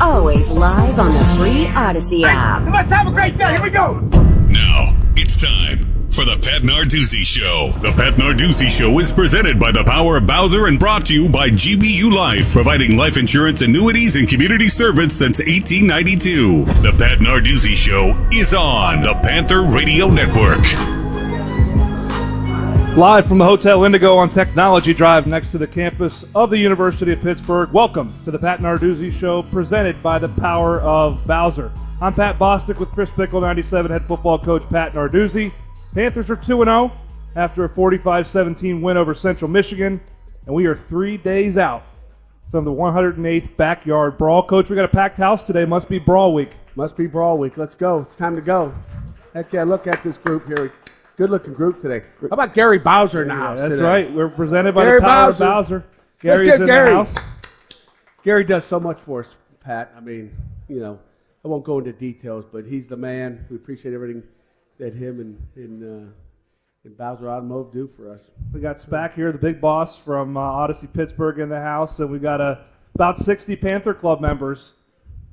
Always live on the free Odyssey app. Let's have a great day. Here we go. Now, it's time for the Pat Narduzzi Show. The Pat Narduzzi Show is presented by the Power of Bowser and brought to you by GBU Life, providing life insurance, annuities, and community service since 1892. The Pat Narduzzi Show is on the Panther Radio Network. Live from the Hotel Indigo on Technology Drive next to the campus of the University of Pittsburgh. Welcome to the Pat Narduzzi Show, presented by the Power of Bowser. I'm Pat Bostic with Chris Pickle, 97 head football coach Pat Narduzzi. Panthers are 2-0 after a 45-17 win over Central Michigan, and we are 3 days out from the 108th Backyard Brawl. Coach, we got a packed house today. Must be Brawl Week. Must be Brawl Week. Let's go. It's time to go. Heck yeah, look at this group here. Good-looking group today. How about Gary Bowser in the house That's today? Right. We're presented by the Power of Bowser. Gary's in the house. Gary does so much for us, Pat. I mean, you know, I won't go into details, but he's the man. We appreciate everything that him and Bowser Automotive do for us. We got Spack here, the big boss from Odyssey Pittsburgh in the house, and we've got about 60 Panther Club members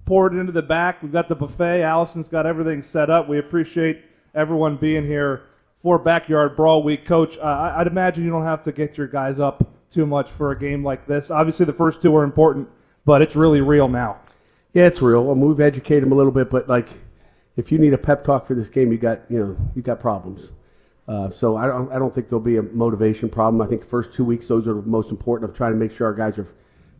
poured into the back. We've got the buffet. Allison's got everything set up. We appreciate everyone being here for Backyard Brawl Week. Coach, I'd imagine you don't have to get your guys up too much for a game like this. Obviously, the first two are important, but it's really real now. Yeah, it's real. Well, we've educated them a little bit, but like, if you need a pep talk for this game, you got problems. So I don't think there'll be a motivation problem. I think the first 2 weeks, those are the most important of trying to make sure our guys are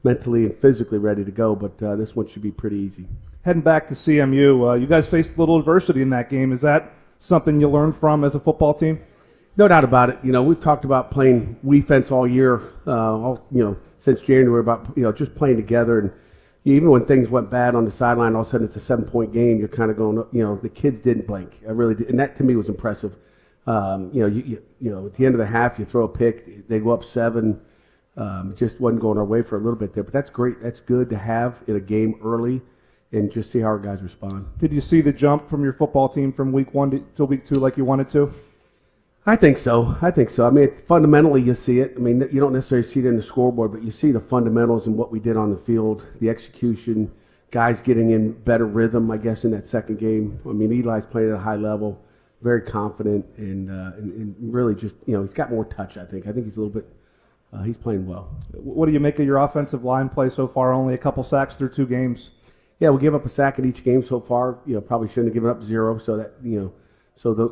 mentally and physically ready to go. But this one should be pretty easy. Heading back to CMU, you guys faced a little adversity in that game. Is that something you learned from as a football team? No doubt about it. You know, we've talked about playing defense all year, since January, about just playing together. And even when things went bad on the sideline, all of a sudden it's a 7-point game. You're kind of going, the kids didn't blink. I really did, and that to me was impressive. At the end of the half, you throw a pick, they go up 7. Just wasn't going our way for a little bit there, but that's great. That's good to have in a game early. And just see how our guys respond. Did you see the jump from your football team from week 1 to week 2 like you wanted to? I think so. I mean, fundamentally, you see it. I mean, you don't necessarily see it in the scoreboard, but you see the fundamentals and what we did on the field, the execution, guys getting in better rhythm, I guess, in that second game. I mean, Eli's playing at a high level, very confident, and really just, he's got more touch, I think. I think he's a little bit he's playing well. What do you make of your offensive line play so far? Only a couple sacks through 2 games. Yeah, we give up a sack in each game so far. Probably shouldn't have given up 0. So that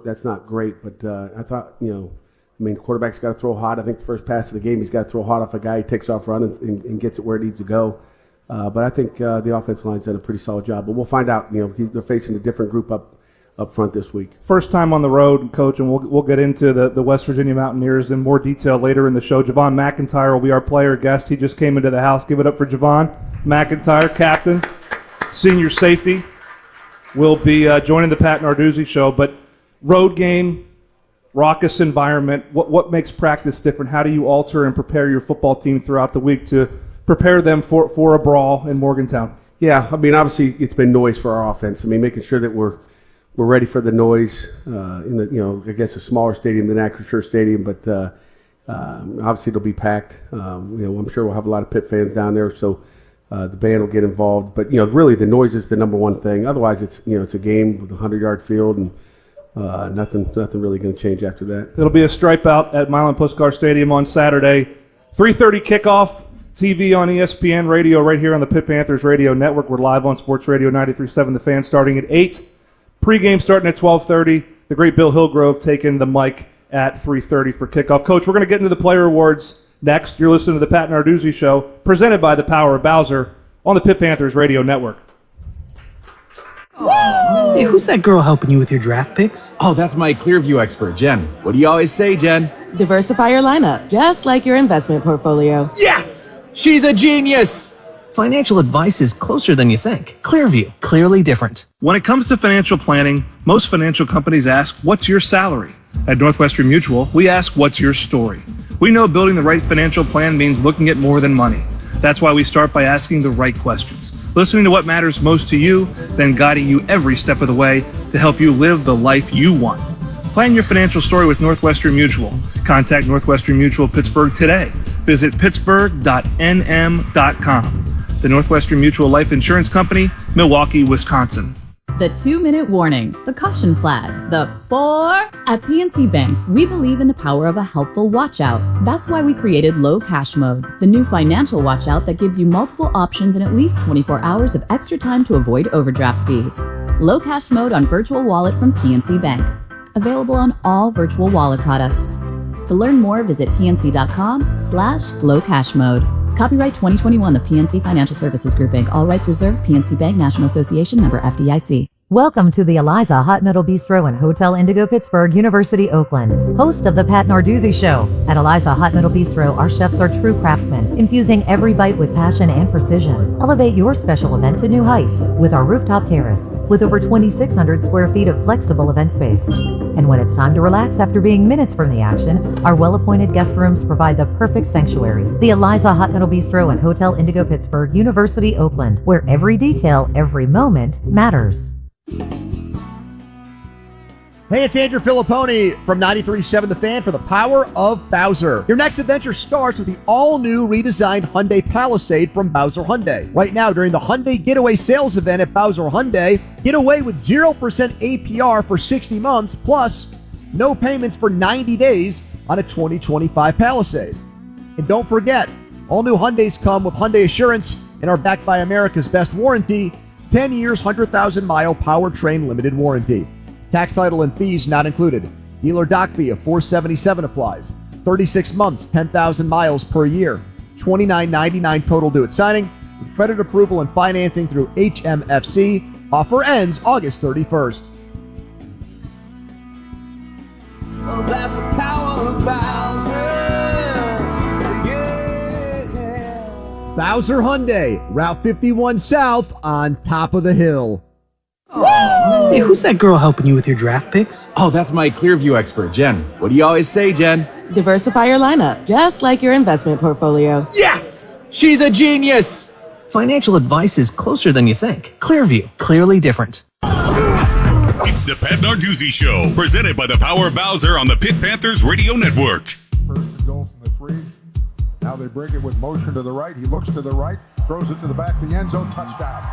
that's not great. But I thought, the quarterback's got to throw hot. I think the first pass of the game, he's got to throw hot off a guy. He takes off running and gets it where it needs to go. But I think the offensive line's done a pretty solid job. But we'll find out. They're facing a different group up front this week. First time on the road, Coach, and we'll get into the West Virginia Mountaineers in more detail later in the show. Javon McIntyre will be our player guest. He just came into the house. Give it up for Javon McIntyre, captain. Senior safety will be joining the Pat Narduzzi Show. But road game, raucous environment, what makes practice different? How do you alter and prepare your football team throughout the week to prepare them for a brawl in Morgantown? Yeah, I mean, obviously it's been noise for our offense. I mean, making sure that we're ready for the noise in the, I guess, a smaller stadium than Acrisure Stadium, but obviously it'll be packed. I'm sure we'll have a lot of Pitt fans down there, so the band will get involved. But, really the noise is the number one thing. Otherwise, it's a game with a 100-yard field, and nothing really going to change after that. It'll be a stripe out at Milan Puskar Stadium on Saturday. 3:30 kickoff, TV on ESPN, radio right here on the Pitt Panthers Radio Network. We're live on Sports Radio 93.7 The Fan starting at 8. Pre-game starting at 12:30. The great Bill Hillgrove taking the mic at 3:30 for kickoff. Coach, we're going to get into the player awards next. You're listening to the Pat Narduzzi Show, presented by the Power of Bowser on the Pitt Panthers Radio Network. Hey, who's that girl helping you with your draft picks? Oh, that's my Clearview expert, Jen. What do you always say, Jen? Diversify your lineup, just like your investment portfolio. Yes! She's a genius! Financial advice is closer than you think. Clearview, clearly different. When it comes to financial planning, most financial companies ask, what's your salary? At Northwestern Mutual, we ask, what's your story? We know building the right financial plan means looking at more than money. That's why we start by asking the right questions, listening to what matters most to you, then guiding you every step of the way to help you live the life you want. Plan your financial story with Northwestern Mutual. Contact Northwestern Mutual Pittsburgh today. Visit pittsburgh.nm.com. the Northwestern Mutual Life Insurance Company, Milwaukee, Wisconsin. The 2-minute warning, the caution flag, the 4. At PNC Bank, we believe in the power of a helpful watch out. That's why we created Low Cash Mode, the new financial watch out that gives you multiple options and at least 24 hours of extra time to avoid overdraft fees. Low Cash Mode on Virtual Wallet from PNC Bank. Available on all virtual wallet products. To learn more, visit pnc.com/lowcashmode. Copyright 2021, the PNC Financial Services Group, Inc. All rights reserved. PNC Bank, National Association, member FDIC. Welcome to the Eliza Hot Metal Bistro and Hotel Indigo Pittsburgh, University, Oakland. Host of the Pat Narduzzi Show. At Eliza Hot Metal Bistro, our chefs are true craftsmen, infusing every bite with passion and precision. Elevate your special event to new heights with our rooftop terrace, with over 2,600 square feet of flexible event space. And when it's time to relax after being minutes from the action, our well-appointed guest rooms provide the perfect sanctuary. The Eliza Hot Metal Bistro and Hotel Indigo Pittsburgh, University, Oakland, where every detail, every moment matters. Hey, it's Andrew Filipponi from 93.7 The Fan for the Power of Bowser. Your next adventure starts with the all-new redesigned Hyundai Palisade from Bowser Hyundai. Right now, during the Hyundai Getaway Sales Event at Bowser Hyundai, get away with 0% APR for 60 months, plus no payments for 90 days on a 2025 Palisade. And don't forget, all new Hyundais come with Hyundai Assurance and are backed by America's best warranty, 10 years, 100,000-mile powertrain limited warranty. Tax, title, and fees not included. Dealer doc fee of $477 applies. 36 months, 10,000 miles per year. $29.99 total due at signing. With credit approval and financing through HMFC. Offer ends August 31st. Well, that's the power of Bowser. Yeah. Bowser Hyundai, Route 51 South on top of the hill. Hey, who's that girl helping you with your draft picks? Oh, that's my Clearview expert, Jen. What do you always say, Jen? Diversify your lineup, just like your investment portfolio. Yes! She's a genius! Financial advice is closer than you think. Clearview, clearly different. It's the Pat Narduzzi Show, presented by the Power Bowser on the Pitt Panthers Radio Network. First goal from the 3. Now they bring it with motion to the right. He looks to the right, throws it to the back of the end zone, touchdown.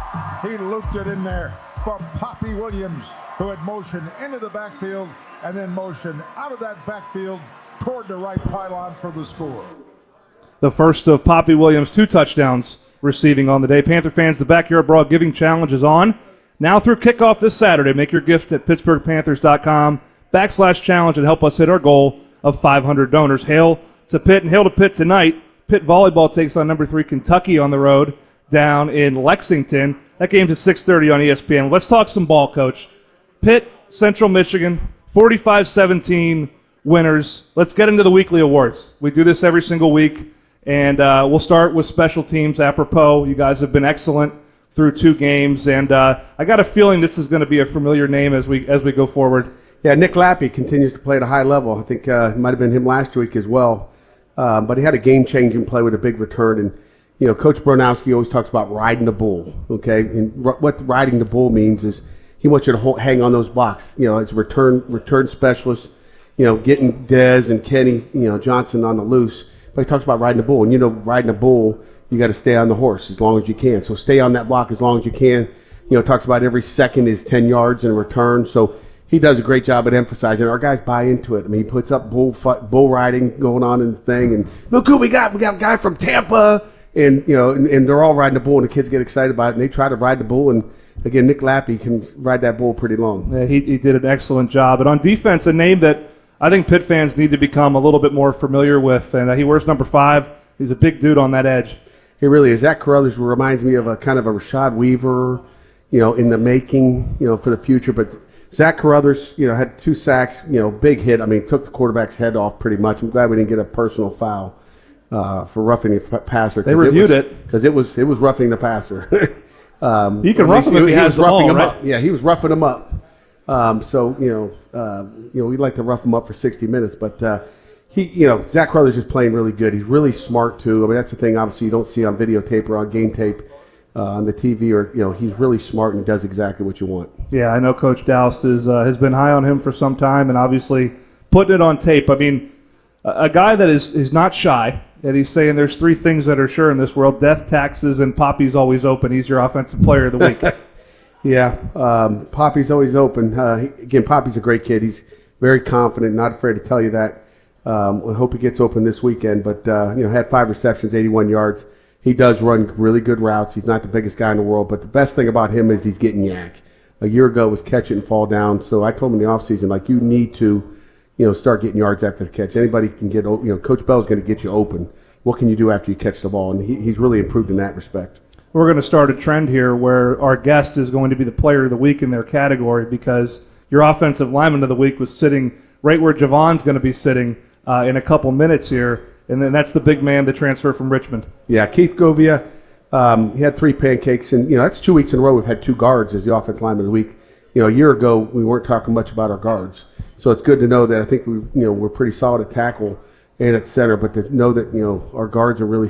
He looped it in there for Poppy Williams, who had motion into the backfield and then motion out of that backfield toward the right pylon for the score. The first of Poppy Williams' 2 touchdowns receiving on the day. Panther fans, the Backyard Brawl Giving Challenge is on. Now through kickoff this Saturday. Make your gift at PittsburghPanthers.com/challenge and help us hit our goal of 500 donors. Hail to Pitt and hail to Pitt tonight. Pitt volleyball takes on number 3 Kentucky on the road down in Lexington. That game's at 6:30 on ESPN. Let's talk some ball, Coach. Pitt, Central Michigan, 45-17 winners. Let's get into the weekly awards. We do this every single week, and we'll start with special teams. Apropos, you guys have been excellent through 2 games, and I got a feeling this is going to be a familiar name as we go forward. Yeah, Nick Lappy continues to play at a high level. I think it might have been him last week as well. But he had a game-changing play with a big return, and you know, Coach Bronowski always talks about riding the bull, okay? And what riding the bull means is he wants you to hang on those blocks, you know, as a return specialist, you know, getting Dez and Kenny, you know, Johnson on the loose. But he talks about riding the bull. And, you know, riding a bull, you got to stay on the horse as long as you can. So stay on that block as long as you can. You know, talks about every second is 10 yards in a return. So he does a great job at emphasizing. Our guys buy into it. I mean, he puts up bull riding going on in the thing. And look who we got. We got a guy from Tampa. And, you know, and they're all riding the bull, and the kids get excited about it, and they try to ride the bull. And, again, Nick Lappy can ride that bull pretty long. Yeah, he did an excellent job. And on defense, a name that I think Pitt fans need to become a little bit more familiar with. And he wears number 5. He's a big dude on that edge. He really is. Zach Carruthers reminds me of a kind of a Rashad Weaver, you know, in the making, you know, for the future. But Zach Carruthers, you know, had 2 sacks, you know, big hit. I mean, took the quarterback's head off pretty much. I'm glad we didn't get a personal foul. For roughing the passer. They reviewed it. Because it was roughing the passer. You can rough him if he has the ball, right? Yeah, he was roughing him up. So, you know, we'd like to rough him up for 60 minutes. But, Zach Carruthers is playing really good. He's really smart, too. I mean, that's the thing, obviously, you don't see on videotape or on game tape on the TV. Or, you know, he's really smart and does exactly what you want. Yeah, I know Coach Doust has been high on him for some time, and obviously putting it on tape. I mean, a guy that is not shy. And he's saying there's three things that are sure in this world: death, taxes, and Poppy's always open. He's your offensive player of the week. Yeah, Poppy's always open. Again, Poppy's a great kid. He's very confident, not afraid to tell you that. I hope he gets open this weekend. But, had 5 receptions, 81 yards. He does run really good routes. He's not the biggest guy in the world. But the best thing about him is he's getting yak. A year ago was catch it and fall down. So I told him in the offseason, you need to start getting yards after the catch. Anybody can get, Coach Bell's going to get you open. What can you do after you catch the ball? And he's really improved in that respect. We're going to start a trend here where our guest is going to be the player of the week in their category because your offensive lineman of the week was sitting right where Javon's going to be sitting in a couple minutes here. And then that's the big man, the transfer from Richmond. Yeah, Keith Govia, he had 3 pancakes. And, that's 2 weeks in a row we've had 2 guards as the offensive lineman of the week. A year ago we weren't talking much about our guards. So it's good to know that I think we're pretty solid at tackle and at center, but to know that our guards are really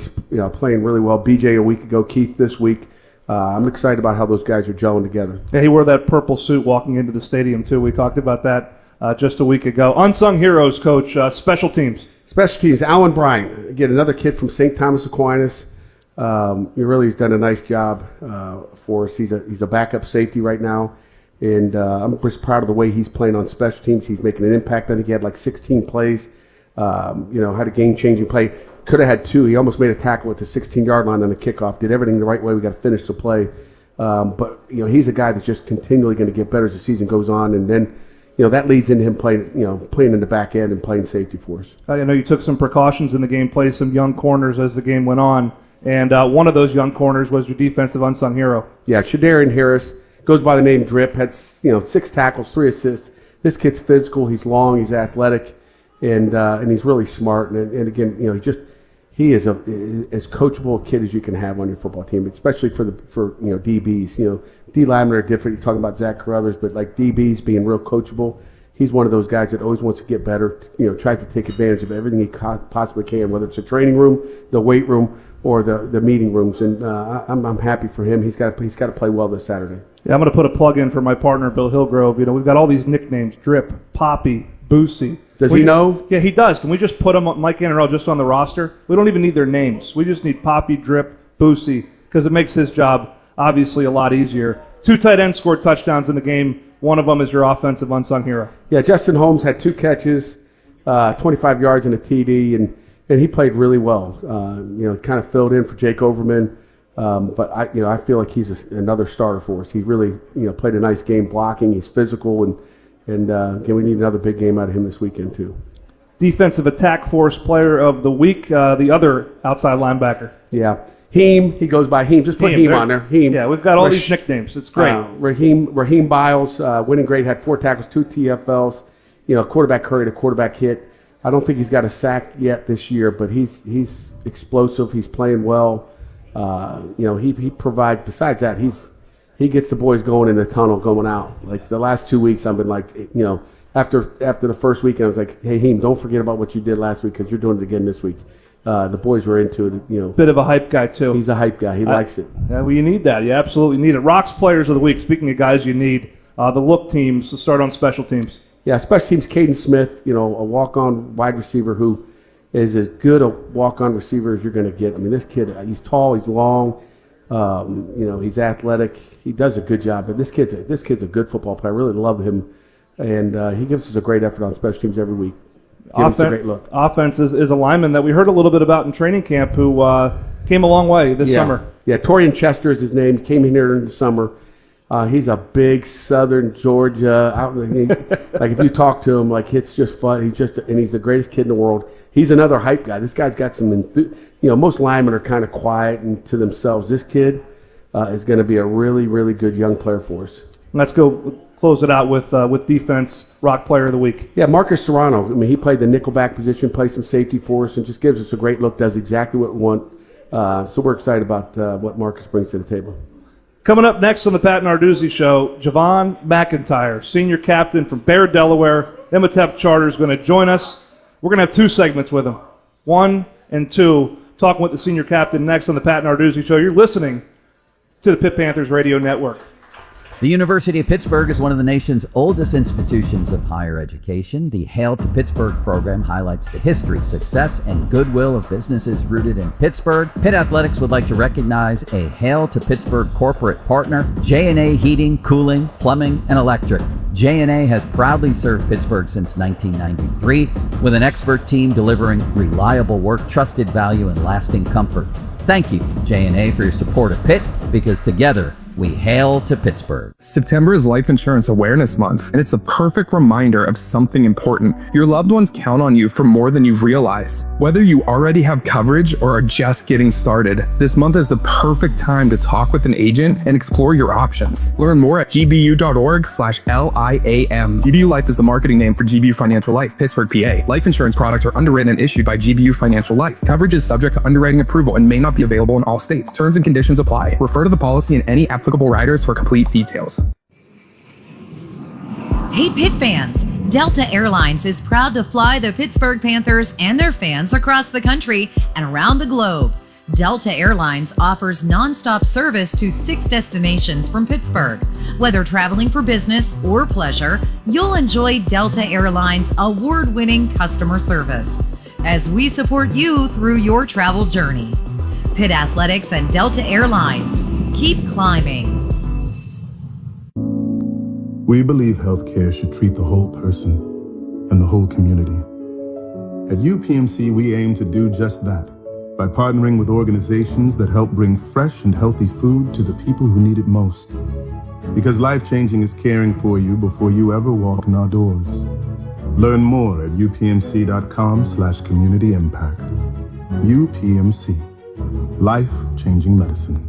playing really well. BJ a week ago, Keith this week. I'm excited about how those guys are gelling together. Yeah, he wore that purple suit walking into the stadium too. We talked about that just a week ago. Unsung heroes, Coach. Special teams. Special teams. Alan Bryan, again, another kid from St. Thomas Aquinas. He really has done a nice job for us. He's a backup safety right now. And I'm just proud of the way he's playing on special teams. He's making an impact. I think he had 16 plays. Had a game-changing play. Could have had 2. He almost made a tackle at the 16-yard line on the kickoff. Did everything the right way. We got to finish the play. But he's a guy that's just continually going to get better as the season goes on. And then, that leads into him playing in the back end and playing safety for us. I know you took some precautions in the game, played some young corners as the game went on. And one of those young corners was your defensive unsung hero. Yeah, Shadarian Harris. Goes by the name Drip, had 6 tackles, 3 assists. This kid's physical, he's long, he's athletic, and he's really smart. And again, he is as coachable a kid as you can have on your football team, especially for DBs. D linemen are different. You're talking about Zach Carruthers, but DBs being real coachable. He's one of those guys that always wants to get better. Tries to take advantage of everything he possibly can, whether it's the training room, the weight room, or the meeting rooms. And I'm happy for him. He's got to play well this Saturday. Yeah, I'm going to put a plug in for my partner, Bill Hillgrove. We've got all these nicknames: Drip, Poppy, Boosie. Does he know? Yeah, he does. Can we just put them, Mike Anderell, just on the roster? We don't even need their names. We just need Poppy, Drip, Boosie, because it makes his job obviously a lot easier. 2 tight ends scored touchdowns in the game. One of them is your offensive unsung hero. Yeah, Justin Holmes had 2 catches, 25 yards and a TD, and he played really well. Kind of filled in for Jake Overman. But I feel like he's another starter for us. He really, played a nice game blocking. He's physical, and again, we need another big game out of him this weekend too. Defensive attack force player of the week, the other outside linebacker. Yeah, Heem. He goes by Heem. Just put Heem on there. Heem. Yeah, we've got all these nicknames. It's great. Raheem Biles, winning grade, had 4 tackles, 2 TFLs. Quarterback hurried, a quarterback hit. I don't think he's got a sack yet this year, but he's explosive. He's playing well. He provides. Besides that, he gets the boys going in the tunnel, going out. Like the last 2 weeks, I've been after the first weekend, I was like, hey, Heem, don't forget about what you did last week because you're doing it again this week. The boys were into it. Bit of a hype guy too. He's a hype guy. He likes it. Yeah, well, you need that. You absolutely need it. Rocks players of the week. Speaking of guys you need, the look teams to start on special teams. Yeah, special teams. Caden Smith, a walk-on wide receiver who is as good a walk-on receiver as you're going to get. I mean, this kid, he's tall, he's long, he's athletic. He does a good job. But this kid's a good football player. I really love him, and he gives us a great effort on special teams every week. Gives us a great look. Offense is a lineman that we heard a little bit about in training camp who came a long way this summer. Yeah, Torian Chester is his name. He came in here in the summer. He's a big Southern Georgia. If you talk to him, it's just fun. He's the greatest kid in the world. He's another hype guy. This guy's got some, most linemen are kind of quiet and to themselves. This kid is going to be a really, really good young player for us. Let's go close it out with defense, Rock Player of the Week. Yeah, Marcus Serrano. I mean, he played the nickelback position, plays some safety for us, and just gives us a great look, does exactly what we want. So we're excited about what Marcus brings to the table. Coming up next on the Pat Narduzzi Show, Javon McIntyre, senior captain from Bear, Delaware. Imhotep Charter is going to join us. We're going to have 2 segments with him, 1 and 2, talking with the senior captain next on the Pat Narduzzi Show. You're listening to the Pitt Panthers Radio Network. The University of Pittsburgh is one of the nation's oldest institutions of higher education. The Hail to Pittsburgh program highlights the history, success, and goodwill of businesses rooted in Pittsburgh. Pitt Athletics would like to recognize a Hail to Pittsburgh corporate partner, J&A Heating, Cooling, Plumbing, and Electric. J&A has proudly served Pittsburgh since 1993 with an expert team delivering reliable work, trusted value, and lasting comfort. Thank you, J&A, for your support of Pitt, because together we hail to Pittsburgh. September is Life Insurance Awareness Month, and it's a perfect reminder of something important. Your loved ones count on you for more than you realize. Whether you already have coverage or are just getting started, this month is the perfect time to talk with an agent and explore your options. Learn more at gbu.org/LIAM. GBU Life is the marketing name for GBU Financial Life, Pittsburgh, PA. Life insurance products are underwritten and issued by GBU Financial Life. Coverage is subject to underwriting approval and may not be available in all states. Terms and conditions apply. Refer to the policy and any applicable riders for complete details. Hey Pitt fans, Delta Airlines is proud to fly the Pittsburgh Panthers and their fans across the country and around the globe. Delta Airlines offers nonstop service to 6 destinations from Pittsburgh. Whether traveling for business or pleasure, you'll enjoy Delta Airlines' award-winning customer service as we support you through your travel journey. Pitt Athletics and Delta Airlines, keep climbing. We believe healthcare should treat the whole person and the whole community. At UPMC, we aim to do just that by partnering with organizations that help bring fresh and healthy food to the people who need it most. Because life-changing is caring for you before you ever walk in our doors. Learn more at upmc.com/community impact. UPMC. Life-changing medicine.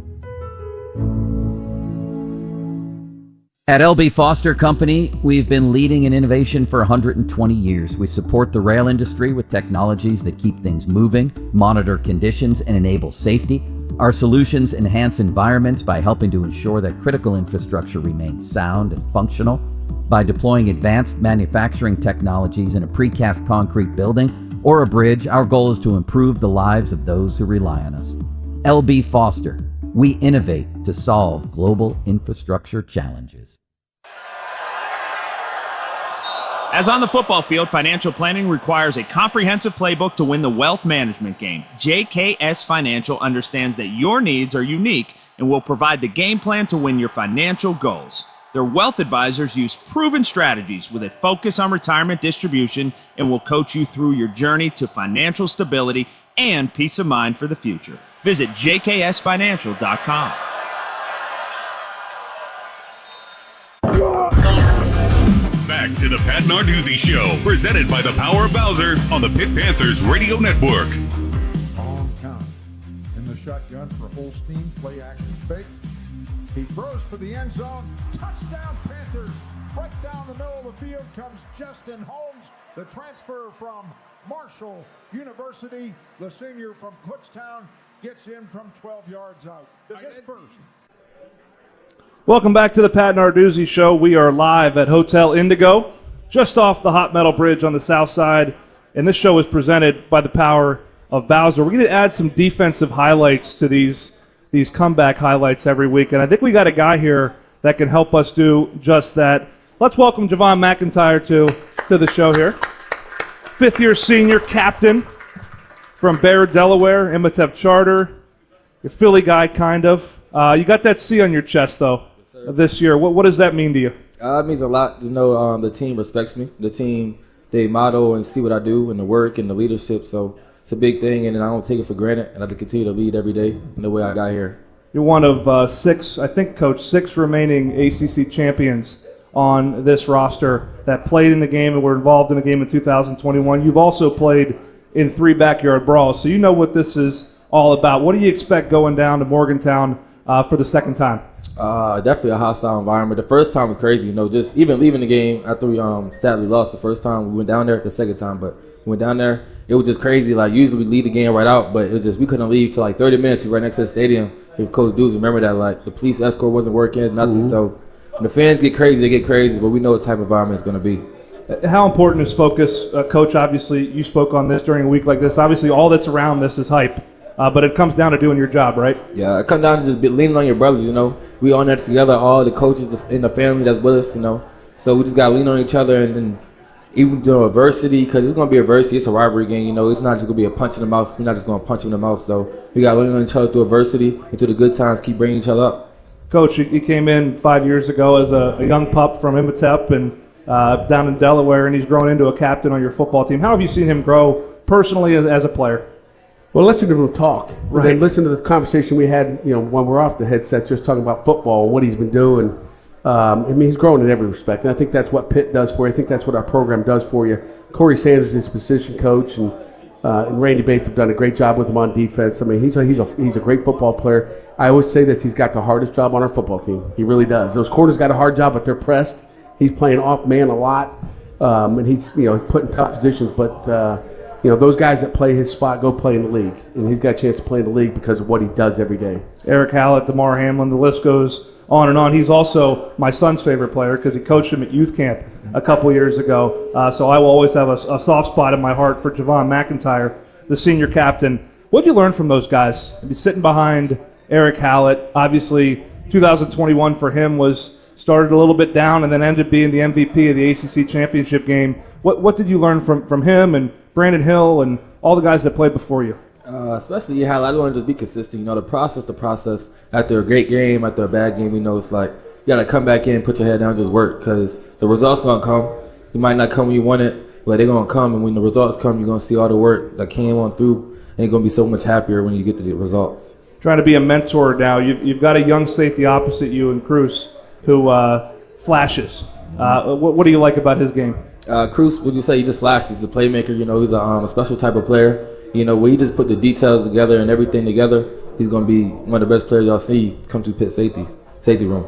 At L.B. Foster Company, we've been leading in innovation for 120 years. We support the rail industry with technologies that keep things moving, monitor conditions, and enable safety. Our solutions enhance environments by helping to ensure that critical infrastructure remains sound and functional. By deploying advanced manufacturing technologies in a precast concrete building or a bridge, our goal is to improve the lives of those who rely on us. L.B. Foster. We innovate to solve global infrastructure challenges. As on the football field, financial planning requires a comprehensive playbook to win the wealth management game. JKS Financial understands that your needs are unique and will provide the game plan to win your financial goals. Their wealth advisors use proven strategies with a focus on retirement distribution and will coach you through your journey to financial stability and peace of mind for the future. Visit jksfinancial.com. Back to the Pat Narduzzi Show, presented by the Power of Bowser on the Pitt Panthers Radio Network. Long count. In the shotgun for Holstein, play action fake. He throws for the end zone. Touchdown Panthers. Right down the middle of the field comes Justin Holmes, the transfer from Marshall University. The senior from Kutztown gets in from 12 yards out. First. Welcome back to the Pat Narduzzi Show. We are live at Hotel Indigo, just off the Hot Metal Bridge on the south side, and this show is presented by the Power of Bowser. We're going to add some defensive highlights to these comeback highlights every week, and I think we got a guy here that can help us do just that. Let's welcome Javon McIntyre to the show here. Fifth-year senior captain from Bear, Delaware, Imhotep Charter. You're a Philly guy, kind of. You got that C on your chest, though, this year. What does that mean to you? It means a lot to know the team respects me. The team, they model and see what I do and the work and the leadership. So it's a big thing, and I don't take it for granted. And I have to continue to lead every day in the way I got here. You're one of 6, I think, Coach, 6 remaining ACC champions on this roster that played in the game and were involved in the game in 2021. You've also played in 3 backyard brawls, so you know what this is all about. What do you expect going down to Morgantown for the second time? Definitely a hostile environment. The first time was crazy, just even leaving the game after we sadly lost the first time. We went down there the second time, but we went down there. It was just crazy. Like, usually we lead the game right out, but it was just, we couldn't leave for like 30 minutes. We were right next to the stadium. If Coach Deuce remember that, like, the police escort wasn't working, nothing. Mm-hmm. So when the fans get crazy, they get crazy, but we know what type of environment it's going to be. How important is focus? Coach, obviously, you spoke on this during a week like this. Obviously, all that's around this is hype. but it comes down to doing your job, right? Yeah, it comes down to just leaning on your brothers, We on that together, all the coaches in the family that's with us, So we just got to lean on each other and even through adversity, because it's going to be adversity. It's a rivalry game, It's not just going to be a punch in the mouth. We're not just going to punch in the mouth. So we got to lean on each other through adversity and through the good times, keep bringing each other up. Coach, you came in 5 years ago as a young pup from Imhotep and down in Delaware, and he's grown into a captain on your football team. How have you seen him grow personally as a player? Well, listen to him talk. Right. Then listen to the conversation we had, when we're off the headset, just talking about football and what he's been doing. He's grown in every respect, and I think that's what Pitt does for you. I think that's what our program does for you. Corey Sanders is position coach, and Randy Bates have done a great job with him on defense. He's a great football player. I always say this: he's got the hardest job on our football team. He really does. Those corners got a hard job, but they're pressed. He's playing off man a lot, and he's put in tough positions. But those guys that play his spot go play in the league, and he's got a chance to play in the league because of what he does every day. Eric Hallett, DeMar Hamlin, the list goes on and on. He's also my son's favorite player because he coached him at youth camp a couple years ago. So I will always have a soft spot in my heart for Javon McIntyre, the senior captain. What did you learn from those guys? Sitting behind Eric Hallett, obviously 2021 for him started a little bit down and then ended up being the MVP of the ACC championship game. What did you learn from him and Brandon Hill and all the guys that played before you? Especially Hallett, I want to just be consistent. The process. After a great game, after a bad game, it's like you got to come back in, put your head down, and just work because the results going to come. It might not come when you want it, but they're going to come. And when the results come, you're going to see all the work that came on through, and you're going to be so much happier when you get to the results. Trying to be a mentor now. You've got a young safety opposite you in Cruz who flashes. What do you like about his game? Cruz, would you say he just flashes? He's a playmaker. He's a special type of player. Where he just put the details together and everything together, he's going to be one of the best players y'all see come to Pitt safety room.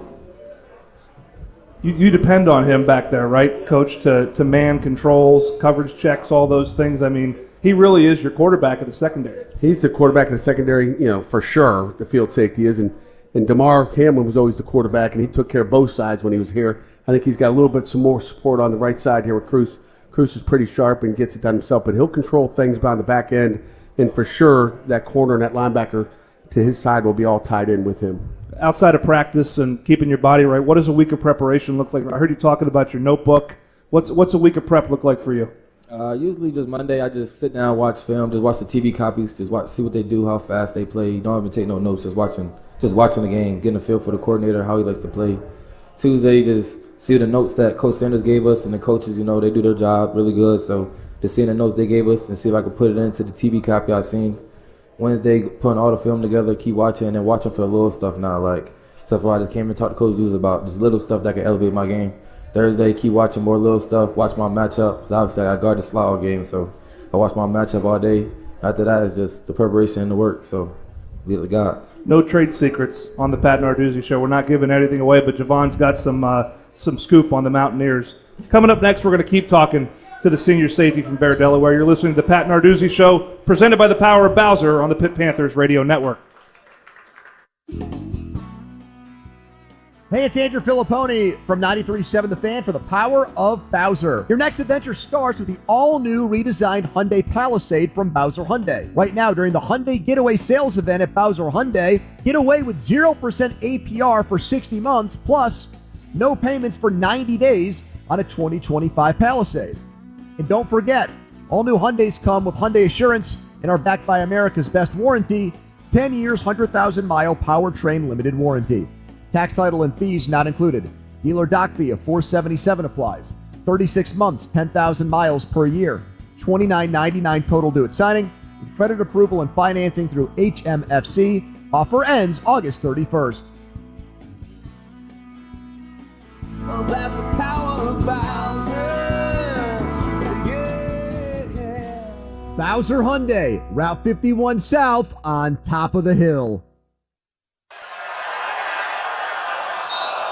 You depend on him back there, right, Coach, to man controls, coverage checks, all those things. He really is your quarterback of the secondary. He's the quarterback of the secondary, for sure, the field safety is. And DeMar Hamlin was always the quarterback, and he took care of both sides when he was here. I think he's got a little bit some more support on the right side here with Cruz. Cruz is pretty sharp and gets it done himself, but he'll control things behind the back end, and for sure that corner and that linebacker to his side will be all tied in with him. Outside of practice and keeping your body right, what does a week of preparation look like? I heard you talking about your notebook. What's a week of prep look like for you? Usually just Monday, I just sit down, watch film, just watch the TV copies, see what they do, how fast they play. You don't even take no notes, just watching the game, getting a feel for the coordinator, how he likes to play. Tuesday, just see the notes that Coach Sanders gave us, and the coaches, they do their job really good. So just seeing the notes they gave us and see if I could put it into the TV copy I seen. Wednesday, putting all the film together, keep watching, and then watching for the little stuff now, like stuff where I just came and talked to Coach Deuce about just little stuff that could elevate my game. Thursday, keep watching more little stuff, watch my matchup. Because obviously I guard the slot all game, so I watch my matchup all day. After that, it's just the preparation and the work, so leave it to God. No trade secrets on the Pat Narduzzi Show. We're not giving anything away, but Javon's got some scoop on the Mountaineers. Coming up next, we're going to keep talking to the senior safety from Bear, Delaware. You're listening to the Pat Narduzzi Show, presented by the Power of Bowser on the Pitt Panthers Radio Network. Hey, it's Andrew Filipponi from 93.7 The Fan for the Power of Bowser. Your next adventure starts with the all-new redesigned Hyundai Palisade from Bowser Hyundai. Right now, during the Hyundai Getaway Sales Event at Bowser Hyundai, get away with 0% APR for 60 months, plus no payments for 90 days on a 2025 Palisade. And don't forget, all new Hyundais come with Hyundai Assurance and are backed by America's best warranty, 10 years, 100,000-mile powertrain limited warranty. Tax, title, and fees not included. Dealer doc fee of $477 applies. 36 months, 10,000 miles per year. $29.99 total due at signing. Credit approval and financing through HMFC. Offer ends August 31st. Well, that's the power of Bowser. Yeah. Bowser Hyundai, Route 51 South on top of the hill.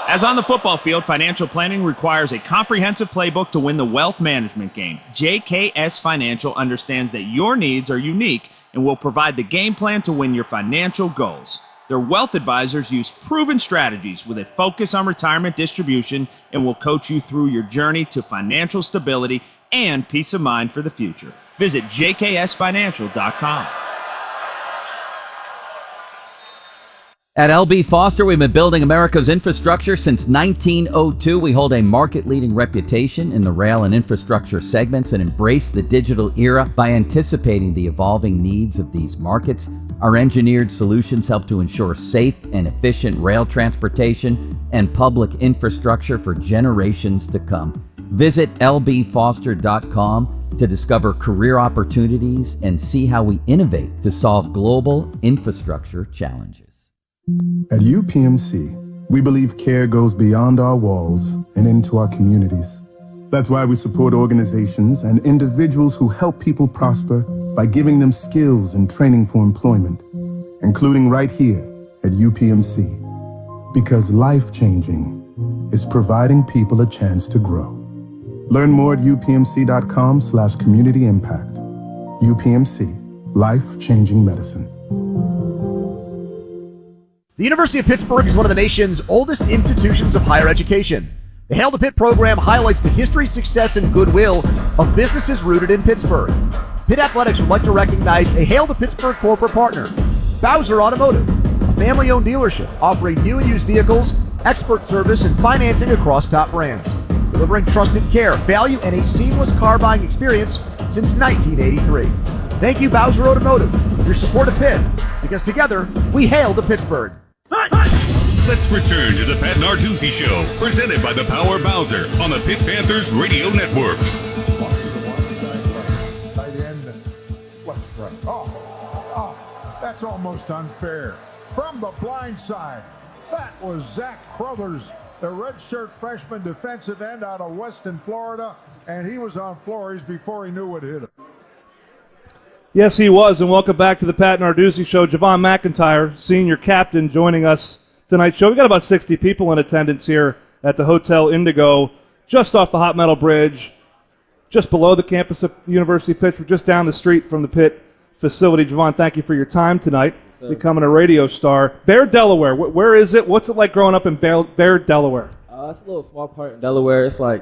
As on the football field, financial planning requires a comprehensive playbook to win the wealth management game. JKS Financial understands that your needs are unique and will provide the game plan to win your financial goals. Their wealth advisors use proven strategies with a focus on retirement distribution and will coach you through your journey to financial stability and peace of mind for the future. Visit jksfinancial.com. At L.B. Foster, we've been building America's infrastructure since 1902. We hold a market-leading reputation in the rail and infrastructure segments and embrace the digital era by anticipating the evolving needs of these markets. Our engineered solutions help to ensure safe and efficient rail transportation and public infrastructure for generations to come. Visit lbfoster.com to discover career opportunities and see how we innovate to solve global infrastructure challenges. At UPMC, we believe care goes beyond our walls and into our communities. That's why we support organizations and individuals who help people prosper by giving them skills and training for employment, including right here at UPMC. Because life-changing is providing people a chance to grow. Learn more at upmc.com/community impact. UPMC, life-changing medicine. The University of Pittsburgh is one of the nation's oldest institutions of higher education. The Hail to Pitt program highlights the history, success, and goodwill of businesses rooted in Pittsburgh. Pitt Athletics would like to recognize a Hail to Pittsburgh corporate partner, Bowser Automotive, a family-owned dealership offering new and used vehicles, expert service, and financing across top brands, delivering trusted care, value, and a seamless car buying experience since 1983. Thank you, Bowser Automotive, for your support of Pitt, because together, we hail to Pittsburgh. Let's return to the Pat Narduzzi Show, presented by the Power Bowser on the Pitt Panthers Radio Network. Tight end, left, right. Oh, that's almost unfair. From the blind side, that was Zach Crothers, the redshirt freshman defensive end out of Weston, Florida, and he was on Flores before he knew what hit him. Yes, he was, and welcome back to the Pat Narduzzi Show. Javon McIntyre, senior captain, joining us tonight's show. We got about 60 people in attendance here at the Hotel Indigo, just off the Hot Metal Bridge, just below the campus of University of Pittsburgh, just down the street from the Pitt facility. Javon, thank you for your time tonight, becoming a radio star. Bear, Delaware, where is it? What's it like growing up in Bear, Delaware? It's a little small part in Delaware. It's like,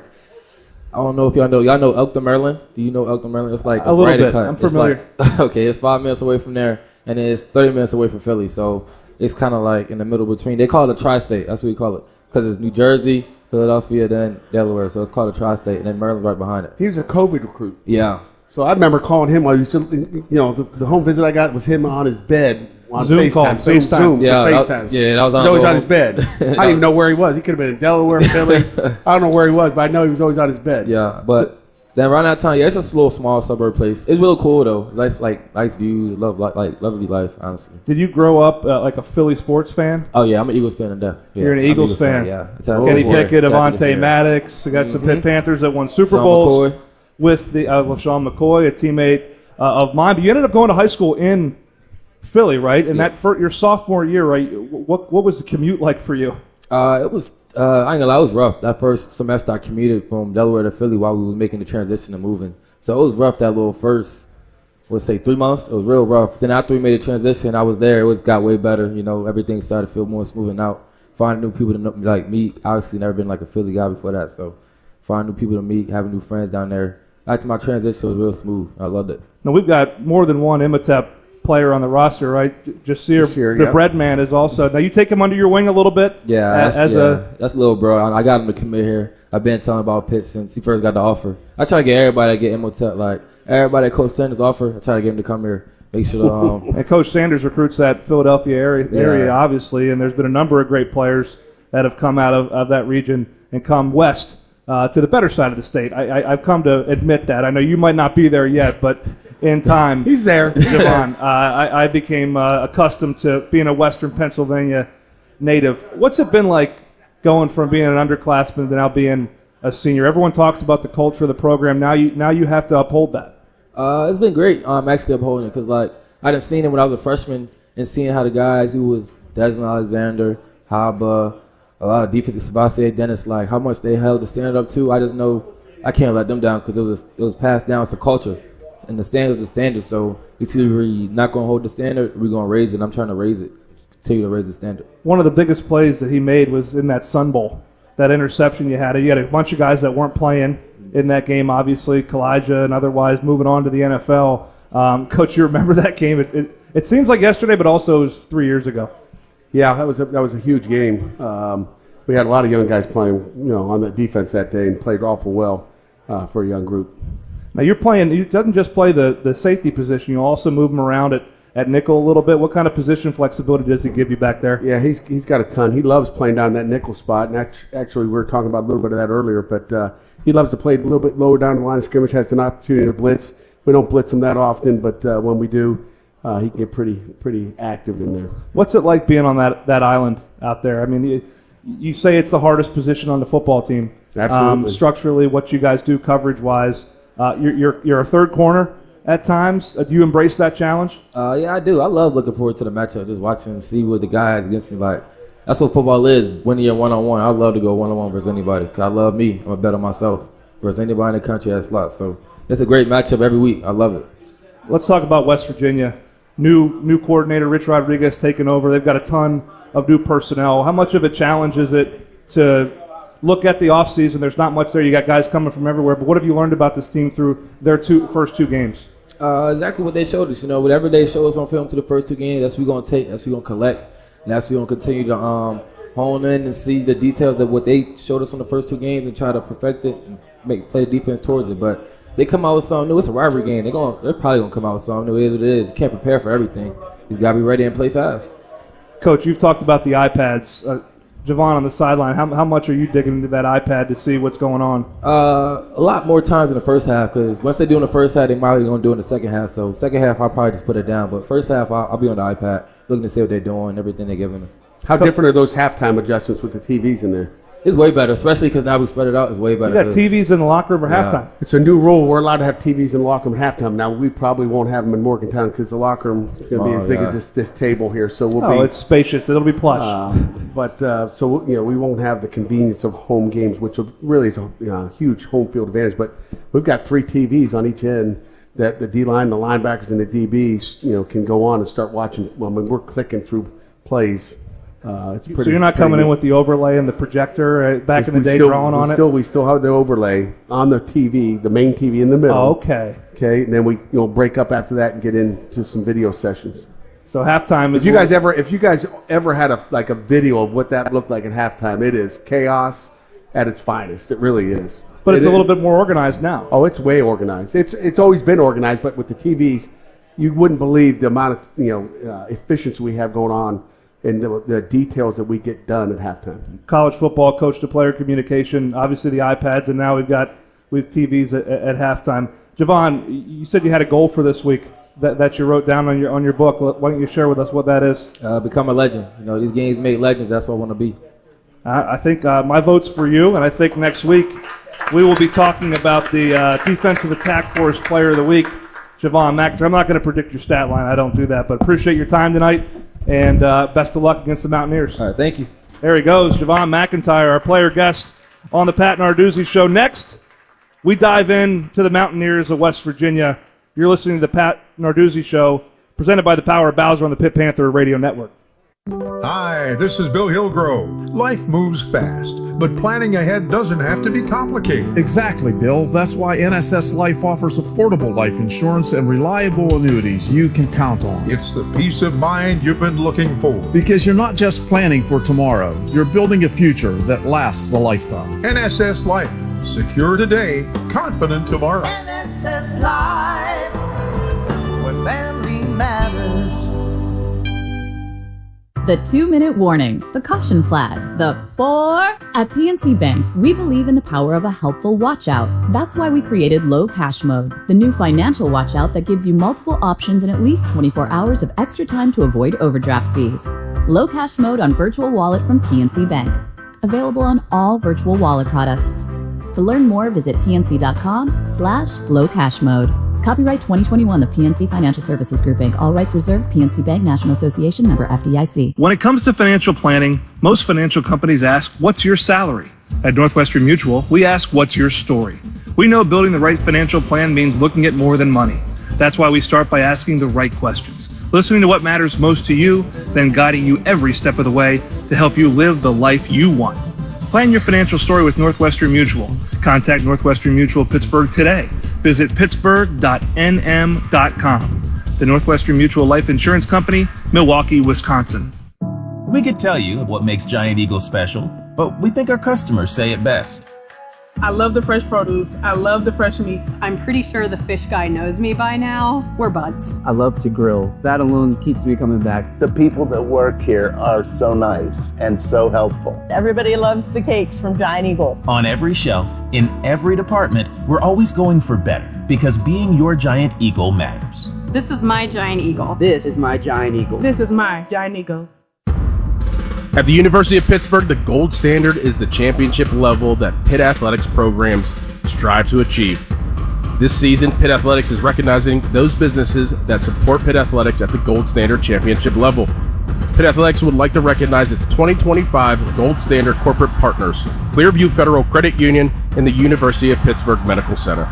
I don't know if y'all know Elkton, Maryland. Do you know Elkton, Maryland? It's like a little bit. Cut. I'm familiar. Okay, it's 5 minutes away from there, and it's 30 minutes away from Philly. So it's kind of like in the middle between. They call it a tri-state. That's what we call it, because it's New Jersey, Philadelphia, then Delaware. So it's called a tri-state, and then Maryland's right behind it. He was a COVID recruit. Yeah. So I remember calling him while he was, the home visit I got was him on his bed. On Zoom call, FaceTime. Yeah, FaceTime. That was on. He was always on his bed. I didn't even know where he was. He could have been in Delaware, Philly. I don't know where he was, but I know he was always on his bed. Yeah, but then around that time, it's a little small suburb place. It's real cool though. Nice, nice views, lovely life. Honestly. Did you grow up like a Philly sports fan? Oh yeah, I'm an Eagles fan to death. Yeah, You're an Eagles fan. Yeah. Kenny Pickett, Avonte Maddox. We got some Pitt Panthers that won Super Bowls with the Sean McCoy, a teammate of mine. But you ended up going to high school in Philly, right? And that for your sophomore year, right? What was the commute like for you? It was. I ain't gonna lie, it was rough. That first semester I commuted from Delaware to Philly while we were making the transition and moving. So it was rough that little first, let's say 3 months. It was real rough. Then after we made the transition, I was there. It got way better. Everything started to feel more smoothing out. Finding new people to meet. Obviously, never been like a Philly guy before that. So finding new people to meet, having new friends down there. After my transition, it was real smooth. I loved it. Now we've got more than one Imhotep player on the roster, right? Jasir, the bread man, is also. Now you take him under your wing a little bit. Yeah, that's little bro. I got him to commit here. I've been telling about Pitt since he first got the offer. I try to get everybody to get Imhotep, like everybody that Coach Sanders offer. I try to get him to come here. Make sure. And Coach Sanders recruits that Philadelphia area, obviously, and there's been a number of great players that have come out of that region and come west to the better side of the state. I've come to admit that. I know you might not be there yet, but in time, he's there. Javon, I became accustomed to being a Western Pennsylvania native. What's it been like going from being an underclassman to now being a senior? Everyone talks about the culture of the program. Now you have to uphold that. It's been great. I'm actually upholding it because I done seen it when I was a freshman and seeing how the guys who was Desmond Alexander, Haba, a lot of defensive Sebastian Dennis, how much they held the standard up to. I just know I can't let them down because it was passed down. It's a culture. And the standard's the standard, so it's either we're not going to hold the standard or we're going to raise it. I'm trying to raise it, continue to raise the standard. One of the biggest plays that he made was in that Sun Bowl, that interception you had. You had a bunch of guys that weren't playing in that game, obviously, Kalijah and otherwise, moving on to the NFL. Coach, you remember that game? It seems like yesterday, but also it was 3 years ago. Yeah, that was a huge game. We had a lot of young guys playing, on the defense that day and played awful well for a young group. Now you're playing. You doesn't just play the safety position. You also move him around at nickel a little bit. What kind of position flexibility does he give you back there? Yeah, he's got a ton. He loves playing down that nickel spot. And actually, we were talking about a little bit of that earlier. But he loves to play a little bit lower down the line of scrimmage. Has an opportunity to blitz. We don't blitz him that often, but when we do, he can get pretty active in there. What's it like being on that island out there? I mean, you say it's the hardest position on the football team. Absolutely. Structurally, what you guys do coverage-wise, you're a third corner at times. Do you embrace that challenge? Yeah, I do. I love looking forward to the matchup, just watching and see what the guy has against me. Like, that's what football is, winning your one-on-one. I love to go one-on-one versus anybody, because I love me. I'm a bet on myself versus anybody in the country at slot. So it's a great matchup every week. I love it. Let's talk about West Virginia. New coordinator, Rich Rodriguez, taking over. They've got a ton of new personnel. How much of a challenge is it to look at the offseason? There's not much there. You got guys coming from everywhere. But what have you learned about this team through their first two games? Exactly what they showed us. Whatever they show us on film through the first two games, that's what we're going to take. That's what we're going to collect. And that's what we're going to continue to hone in and see the details of what they showed us on the first two games and try to perfect it and play the defense towards it. But they come out with something new. It's a rivalry game. They're probably going to come out with something new. It is what it is. You can't prepare for everything. You got to be ready and play fast. Coach, you've talked about the iPads. Javon on the sideline, how much are you digging into that iPad to see what's going on? A lot more times in the first half, because once they do in the first half, they might be going to do in the second half. So second half, I'll probably just put it down. But first half, I'll be on the iPad looking to see what they're doing, everything they're giving us. How different are those halftime adjustments with the TVs in there? It's way better, especially because now we spread it out. It's way better. You got TVs in the locker room or halftime? It's a new rule. We're allowed to have TVs in the locker room at halftime. Now, we probably won't have them in Morgantown because the locker room is going to be as big as this table here. So it's spacious. It'll be plush. So we won't have the convenience of home games, which really is a huge home field advantage. But we've got 3 TVs on each end that the D-line, the linebackers, and the DBs can go on and start watching. Well, I mean, we're clicking through plays. So you're not coming in with the overlay and the projector back in the day drawing on it? We still have the overlay on the TV, the main TV in the middle. Oh, okay. Okay, and then we break up after that and get into some video sessions. So halftime is... If you guys ever had a video of what that looked like at halftime, it is chaos at its finest. It really is. But it's a little bit more organized now. Oh, it's way organized. It's always been organized, but with the TVs, you wouldn't believe the amount of efficiency we have going on and the details that we get done at halftime. College football, coach-to-player communication, obviously the iPads, and now we have TVs at halftime. Javon, you said you had a goal for this week that you wrote down on your book. Why don't you share with us what that is? Become a legend. These games make legends. That's what I want to be. I think my vote's for you, and I think next week we will be talking about the Defensive Attack Force Player of the Week, Javon McIntyre. I'm not going to predict your stat line. I don't do that, but appreciate your time tonight. And best of luck against the Mountaineers. All right, thank you. There he goes, Javon McIntyre, our player guest on the Pat Narduzzi Show. Next, we dive into the Mountaineers of West Virginia. You're listening to the Pat Narduzzi Show, presented by the Power of Bowser on the Pitt Panther Radio Network. Hi, this is Bill Hillgrove. Life moves fast, but planning ahead doesn't have to be complicated. Exactly, Bill. That's why NSS Life offers affordable life insurance and reliable annuities you can count on. It's the peace of mind you've been looking for. Because you're not just planning for tomorrow, you're building a future that lasts a lifetime. NSS Life. Secure today, confident tomorrow. NSS Life, where family matters. The 2-minute warning, the caution flag, the 4. At PNC Bank, we believe in the power of a helpful watch out. That's why we created Low Cash Mode, the new financial watch out that gives you multiple options and at least 24 hours of extra time to avoid overdraft fees. Low Cash Mode on Virtual Wallet from PNC Bank. Available on all virtual wallet products. To learn more, visit pnc.com/lowcashmode. Copyright 2021, the PNC Financial Services Group, Inc. All rights reserved. PNC Bank, National Association, member FDIC. When it comes to financial planning, most financial companies ask, what's your salary? At Northwestern Mutual, we ask, what's your story? We know building the right financial plan means looking at more than money. That's why we start by asking the right questions, listening to what matters most to you, then guiding you every step of the way to help you live the life you want. Plan your financial story with Northwestern Mutual. Contact Northwestern Mutual Pittsburgh today. Visit pittsburgh.nm.com. The Northwestern Mutual Life Insurance Company, Milwaukee, Wisconsin. We could tell you what makes Giant Eagle special, but we think our customers say it best. I love the fresh produce. I love the fresh meat. I'm pretty sure the fish guy knows me by now. We're buds. I love to grill. That alone keeps me coming back. The people that work here are so nice and so helpful. Everybody loves the cakes from Giant Eagle. On every shelf, in every department, we're always going for better because being your Giant Eagle matters. This is my Giant Eagle. This is my Giant Eagle. This is my Giant Eagle. At the University of Pittsburgh, the gold standard is the championship level that Pitt athletics programs strive to achieve. This season, Pitt Athletics is recognizing those businesses that support Pitt Athletics at the gold standard championship level. Pitt Athletics would like to recognize its 2025 gold standard corporate partners, Clearview Federal Credit Union and the University of Pittsburgh Medical Center.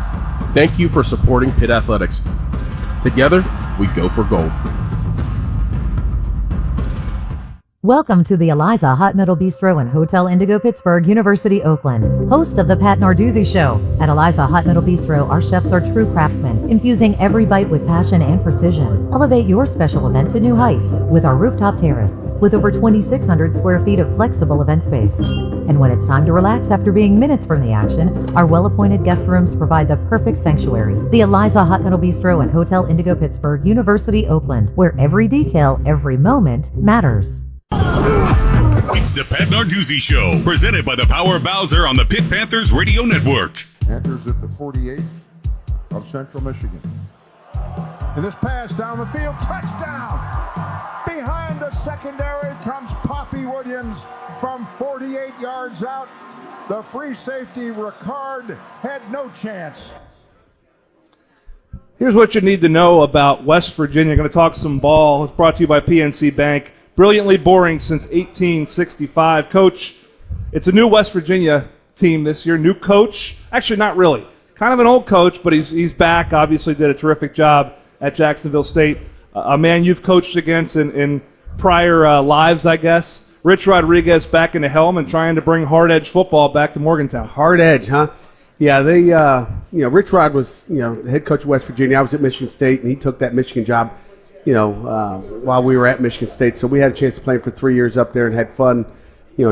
Thank you for supporting Pitt Athletics. Together, we go for gold. Welcome to the Eliza Hot Metal Bistro and Hotel Indigo Pittsburgh, University, Oakland. Host of the Pat Narduzzi Show. At Eliza Hot Metal Bistro, our chefs are true craftsmen, infusing every bite with passion and precision. Elevate your special event to new heights with our rooftop terrace, with over 2,600 square feet of flexible event space. And when it's time to relax after being minutes from the action, our well-appointed guest rooms provide the perfect sanctuary. The Eliza Hot Metal Bistro and Hotel Indigo Pittsburgh, University, Oakland, where every detail, every moment matters. It's the Pat Narduzzi Show, presented by the Power Bowser on the Pitt Panthers Radio Network. Panthers at the 48 of Central Michigan. And this pass down the field, touchdown! Behind the secondary comes Poppy Williams from 48 yards out. The free safety, Ricard, had no chance. Here's what you need to know about West Virginia. Going to talk some ball. It's brought to you by PNC Bank. Brilliantly boring since 1865. Coach, it's a new West Virginia team this year. New coach. Actually, not really. Kind of an old coach, but he's back. Obviously did a terrific job at Jacksonville State. A man you've coached against in prior lives, I guess. Rich Rodriguez back in the helm and trying to bring hard-edge football back to Morgantown. Hard edge, huh? Yeah, they, Rich Rod was, the head coach of West Virginia. I was at Michigan State, and he took that Michigan job, while we were at Michigan State. So we had a chance to play him for 3 years up there and had fun,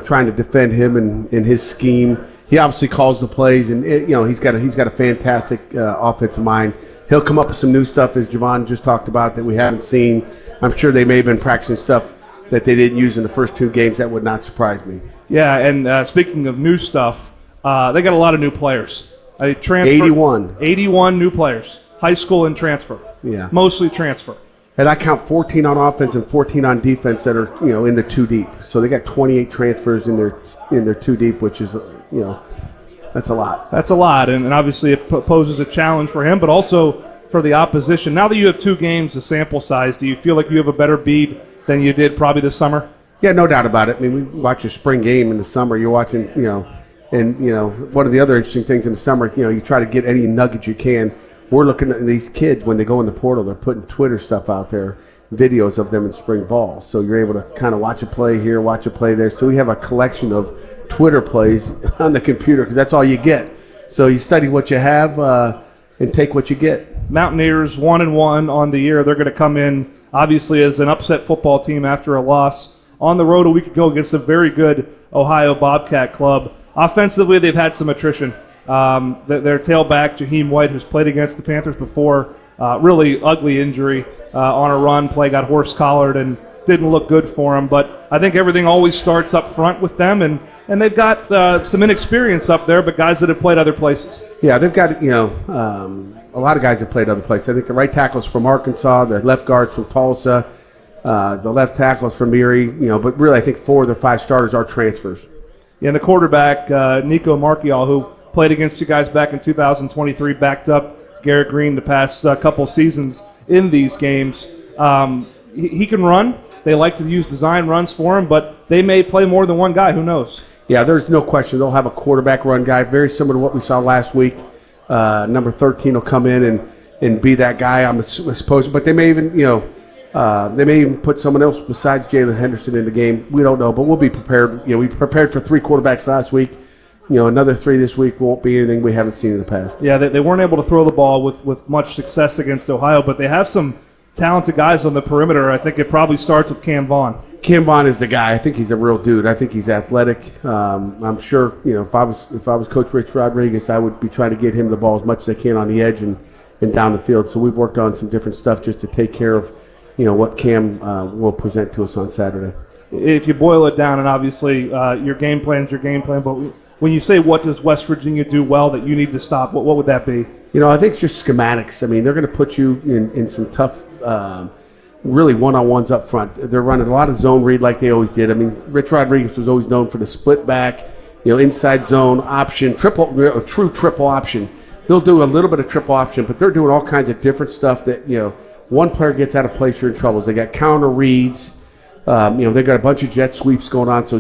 trying to defend him and his scheme. He obviously calls the plays, and he's got a fantastic offensive mind. He'll come up with some new stuff, as Javon just talked about, that we haven't seen. I'm sure they may have been practicing stuff that they didn't use in the first two games. That would not surprise me. Yeah, and speaking of new stuff, they got a lot of new players. 81 new players, high school and transfer. Yeah, mostly transfer. And I count 14 on offense and 14 on defense that are, in the two deep. So they got 28 transfers in their two deep, which is, that's a lot. That's a lot, and obviously it poses a challenge for him, but also for the opposition. Now that you have 2 games, the sample size, do you feel like you have a better bead than you did probably this summer? Yeah, no doubt about it. I mean, we watch a spring game in the summer. You're watching, and one of the other interesting things in the summer, you try to get any nugget you can. We're looking at these kids when they go in the portal. They're putting Twitter stuff out there, videos of them in spring ball. So you're able to kind of watch a play here, watch a play there. So we have a collection of Twitter plays on the computer because that's all you get. So you study what you have and take what you get. Mountaineers 1-1 on the year. They're going to come in obviously as an upset football team after a loss on the road a week ago against a very good Ohio Bobcat club. Offensively, they've had some attrition. Their tailback, Jaheim White, who's played against the Panthers before, really ugly injury on a run play, got horse-collared and didn't look good for him. But I think everything always starts up front with them, and they've got some inexperience up there, but guys that have played other places. Yeah, they've got, a lot of guys that played other places. I think the right tackle's from Arkansas, the left guard's from Tulsa, the left tackle's from Erie, but really I think 4 of their 5 starters are transfers. Yeah, and the quarterback, Nico Marchial, who played against you guys back in 2023, backed up Garrett Green the past couple seasons in these games. He can run. They like to use design runs for him, but they may play more than one guy. Who knows? Yeah, there's no question. They'll have a quarterback run guy, very similar to what we saw last week. Number 13 will come in and be that guy, I'm supposed. But they may even put someone else besides Jalen Henderson in the game. We don't know, but we'll be prepared. We prepared for 3 quarterbacks last week. Another 3 this week won't be anything we haven't seen in the past. Yeah, they weren't able to throw the ball with much success against Ohio, but they have some talented guys on the perimeter. I think it probably starts with Cam Vaughn. Cam Vaughn is the guy. I think he's a real dude. I think he's athletic. I'm sure, if I was Coach Rich Rodriguez, I would be trying to get him the ball as much as I can on the edge and down the field. So we've worked on some different stuff just to take care of, what Cam will present to us on Saturday. If you boil it down, and obviously your game plan is your game plan, but when you say what does West Virginia do well that you need to stop, what would that be? I think it's just schematics. I mean, they're going to put you in some tough really one-on-ones up front. They're running a lot of zone read like they always did. I mean, Rich Rodriguez was always known for the split back, inside zone option, true triple option. They'll do a little bit of triple option, but they're doing all kinds of different stuff that, one player gets out of place, you're in trouble. They got counter reads. They've got a bunch of jet sweeps going on. So,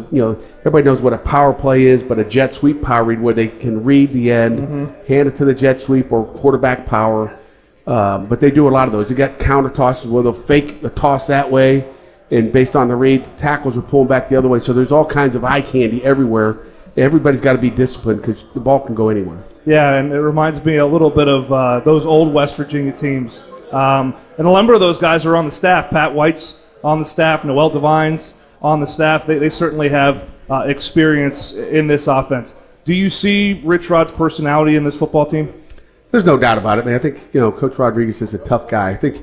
everybody knows what a power play is, but a jet sweep power read where they can read the end, hand it to the jet sweep or quarterback power. But they do a lot of those. They got counter tosses where they'll fake the toss that way, and based on the read, tackles are pulling back the other way. So there's all kinds of eye candy everywhere. Everybody's got to be disciplined because the ball can go anywhere. Yeah, and it reminds me a little bit of those old West Virginia teams. And a number of those guys are on the staff. Pat White's on the staff, Noel Devine's on the staff. They certainly have experience in this offense. Do you see Rich Rod's personality in this football team? There's no doubt about it, man. I think, Coach Rodriguez is a tough guy. I think,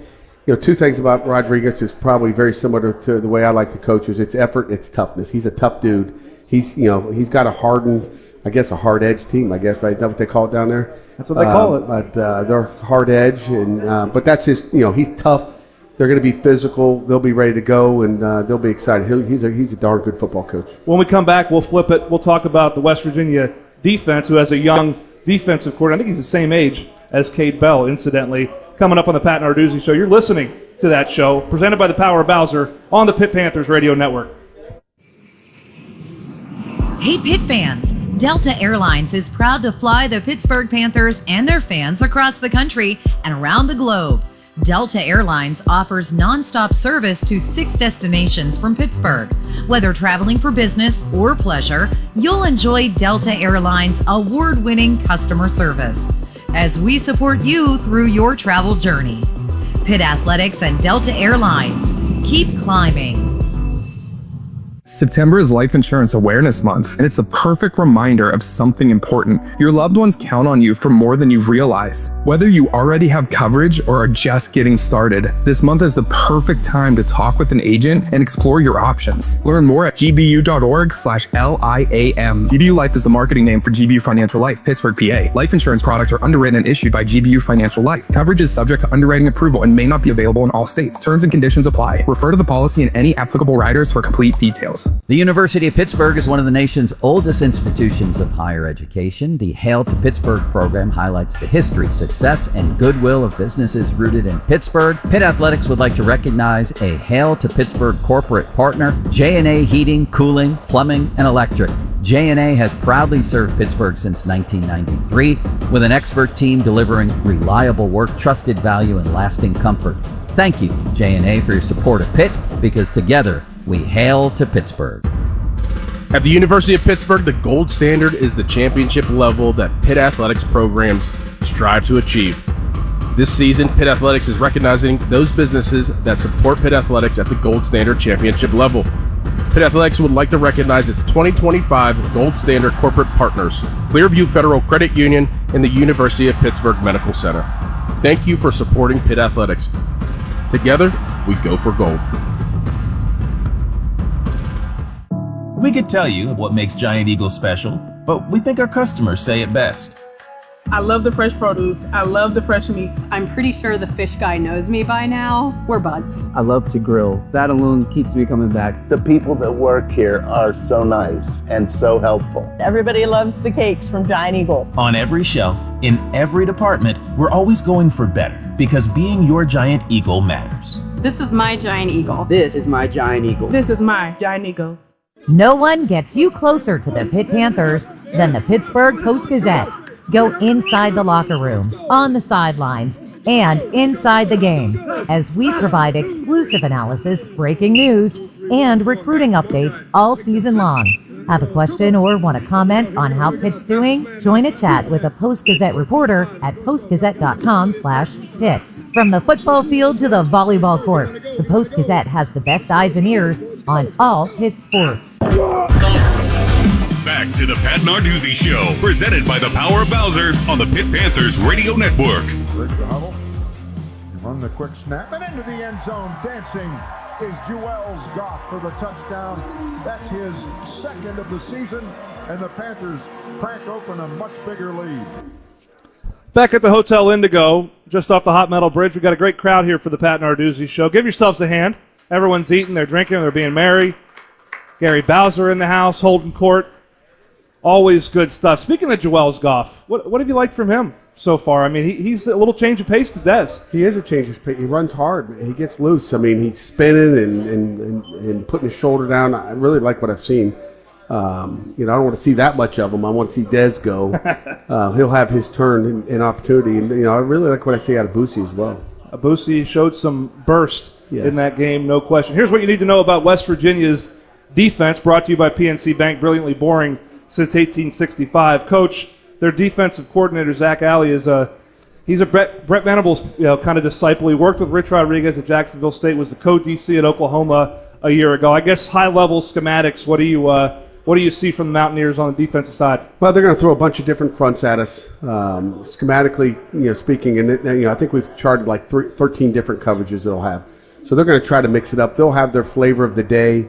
two things about Rodriguez is probably very similar to the way I like to coach is it's effort and it's toughness. He's a tough dude. He's got a hard edge team, right? Is that what they call it down there? That's what they call it. But they're hard edge, and but that's his, he's tough. They're going to be physical. They'll be ready to go, and they'll be excited. He's a darn good football coach. When we come back, we'll flip it. We'll talk about the West Virginia defense, who has a young defensive coordinator. I think he's the same age as Cade Bell, incidentally. Coming up on the Pat Narduzzi Show. You're listening to that show, presented by the Power of Bowser on the Pitt Panthers Radio Network. Hey, Pitt fans. Delta Airlines is proud to fly the Pittsburgh Panthers and their fans across the country and around the globe. Delta Airlines offers nonstop service to 6 destinations from Pittsburgh. Whether traveling for business or pleasure, you'll enjoy Delta Airlines' award-winning customer service as we support you through your travel journey. Pitt Athletics and Delta Airlines, keep climbing. September is Life Insurance Awareness Month, and it's a perfect reminder of something important. Your loved ones count on you for more than you realize. Whether you already have coverage or are just getting started, this month is the perfect time to talk with an agent and explore your options. Learn more at gbu.org/LIAM. GBU Life is the marketing name for GBU Financial Life, Pittsburgh, PA. Life insurance products are underwritten and issued by GBU Financial Life. Coverage is subject to underwriting approval and may not be available in all states. Terms and conditions apply. Refer to the policy and any applicable riders for complete details. The University of Pittsburgh is one of the nation's oldest institutions of higher education. The Hail to Pittsburgh program highlights the history, success, and goodwill of businesses rooted in Pittsburgh. Pitt Athletics would like to recognize a Hail to Pittsburgh corporate partner, J&A Heating, Cooling, Plumbing, and Electric. J&A has proudly served Pittsburgh since 1993 with an expert team delivering reliable work, trusted value, and lasting comfort. Thank you, J&A, for your support of Pitt, because together we hail to Pittsburgh. At the University of Pittsburgh, the gold standard is the championship level that Pitt Athletics programs strive to achieve. This season, Pitt Athletics is recognizing those businesses that support Pitt Athletics at the gold standard championship level. Pitt Athletics would like to recognize its 2025 gold standard corporate partners, Clearview Federal Credit Union and the University of Pittsburgh Medical Center. Thank you for supporting Pitt Athletics. Together, we go for gold. We could tell you what makes Giant Eagle special, but we think our customers say it best. I love the fresh produce. I love the fresh meat. I'm pretty sure the fish guy knows me by now. We're buds. I love to grill. That alone keeps me coming back. The people that work here are so nice and so helpful. Everybody loves the cakes from Giant Eagle. On every shelf, in every department, we're always going for better, because being your Giant Eagle matters. This is my Giant Eagle. This is my Giant Eagle. This is my Giant Eagle. No one gets you closer to the Pitt Panthers than the Pittsburgh Post-Gazette. Go inside the locker rooms, on the sidelines, and inside the game as we provide exclusive analysis, breaking news, and recruiting updates all season long. Have a question or want to comment on how Pitt's doing? Join a chat with a Post-Gazette reporter at postgazette.com/Pitt. From the football field to the volleyball court, the Post-Gazette has the best eyes and ears on all Pitt sports. Back to the Pat Narduzzi Show, presented by the Power of Bowser on the Pitt Panthers Radio Network. Break the huddle. Run the quick snap and into the end zone. Dancing is Jewels Goff for the touchdown. That's his second of the season, and the Panthers crack open a much bigger lead. Back at the Hotel Indigo, just off the Hot Metal Bridge, we've got a great crowd here for the Pat Narduzzi Show. Give yourselves a hand. Everyone's eating, they're drinking, they're being merry. Gary Bowser in the house, holding court. Always good stuff. Speaking of Jewels Goff, what have you liked from him so far? I mean, he's a little change of pace to Des. He is a change of pace. He runs hard. He gets loose. I mean, he's spinning and putting his shoulder down. I really like what I've seen. I don't want to see that much of him. I want to see Des go. He'll have his turn and opportunity. And, I really like what I see out of Boosie as well. Boosie showed some burst in that game, no question. Here's what you need to know about West Virginia's defense, brought to you by PNC Bank, brilliantly boring since 1865. Coach, their defensive coordinator, Zach Alley, he's a Brett Venables kind of disciple. He worked with Rich Rodriguez at Jacksonville State, was the co-DC at Oklahoma a year ago. I guess high-level schematics, what do you see from the Mountaineers on the defensive side? Well, they're going to throw a bunch of different fronts at us. Schematically, speaking, and I think we've charted like 13 different coverages they'll have. So they're going to try to mix it up. They'll have their flavor of the day.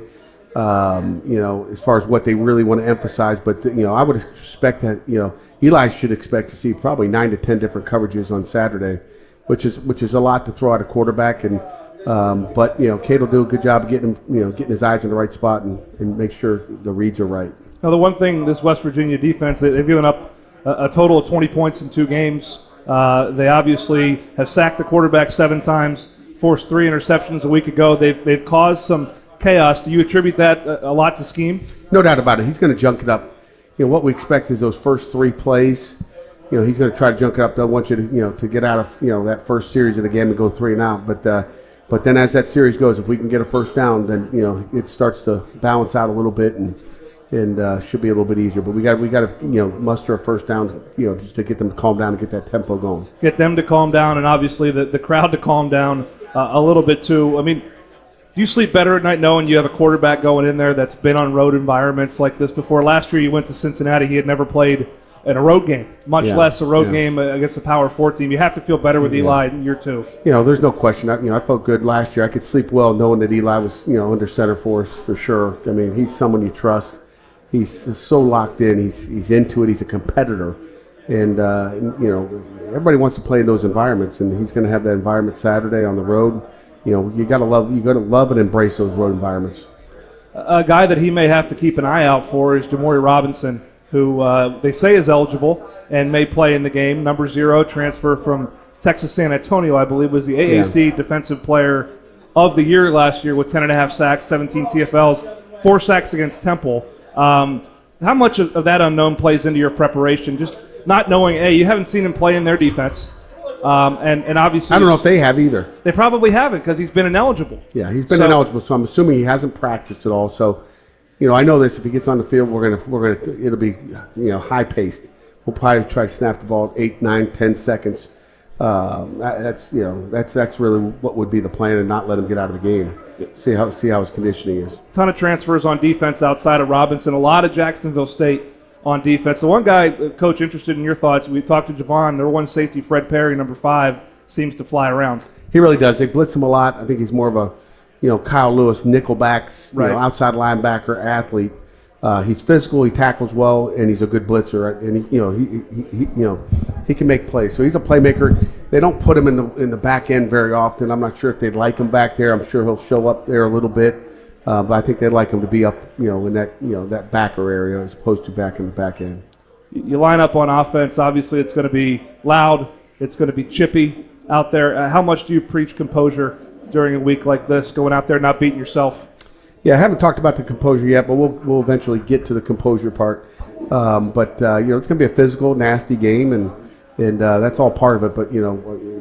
As far as what they really want to emphasize, but I would expect that Eli should expect to see probably 9 to 10 different coverages on Saturday, which is a lot to throw at a quarterback. And but Cade will do a good job of getting his eyes in the right spot and make sure the reads are right. Now, the one thing this West Virginia defense, they've given up a total of 20 points in 2 games. They obviously have sacked the quarterback 7 times, forced 3 interceptions a week ago. They've caused some chaos. Do you attribute that a lot to scheme? No doubt about it. He's going to junk it up. What we expect is those first 3 plays. He's going to try to junk it up. They'll want you to get out of that first series of the game and go 3 and out. But then as that series goes, if we can get a first down, then it starts to balance out a little bit and should be a little bit easier. But we got to muster a first down just to get them to calm down and get that tempo going. Get them to calm down, and obviously the crowd to calm down a little bit too. I mean, do you sleep better at night knowing you have a quarterback going in there that's been on road environments like this before? Last year you went to Cincinnati. He had never played in a road game, much less a road game against a Power 4 team. You have to feel better with Eli in year 2. There's no question. I felt good last year. I could sleep well knowing that Eli was under center for us for sure. I mean, he's someone you trust. He's so locked in. He's into it. He's a competitor. And, everybody wants to play in those environments, and he's going to have that environment Saturday on the road. You got to love and embrace those road environments. A guy that he may have to keep an eye out for is Jamori Robinson, who they say is eligible and may play in the game. Number 0, transfer from Texas San Antonio, I believe, was the AAC Defensive Player of the Year last year with 10.5 sacks, 17 TFLs, 4 sacks against Temple. How much of that unknown plays into your preparation? Just not knowing, you haven't seen him play in their defense. And obviously, I don't know if they have either. They probably haven't because he's been ineligible. Yeah, he's been ineligible, so I'm assuming he hasn't practiced at all. So, I know this. If he gets on the field, it'll be high paced. We'll probably try to snap the ball 8, 9, 10 seconds. That's really what would be the plan, and not let him get out of the game. See how his conditioning is. Ton of transfers on defense outside of Robinson. A lot of Jacksonville State on defense. The one guy, Coach, interested in your thoughts, we talked to Javon, number 1 safety, Fred Perry, number 5, seems to fly around. He really does. They blitz him a lot. I think he's more of a, Kyle Lewis, nickelbacks, outside linebacker, athlete. He's physical, he tackles well, and he's a good blitzer. And he can make plays. So he's a playmaker. They don't put him in the back end very often. I'm not sure if they'd like him back there. I'm sure he'll show up there a little bit. But I think they'd like him to be up, in that, that backer area as opposed to back in the back end. You line up on offense. Obviously, it's going to be loud. It's going to be chippy out there. How much do you preach composure during a week like this, going out there not beating yourself? Yeah, I haven't talked about the composure yet, but we'll eventually get to the composure part. But it's going to be a physical, nasty game, and that's all part of it. But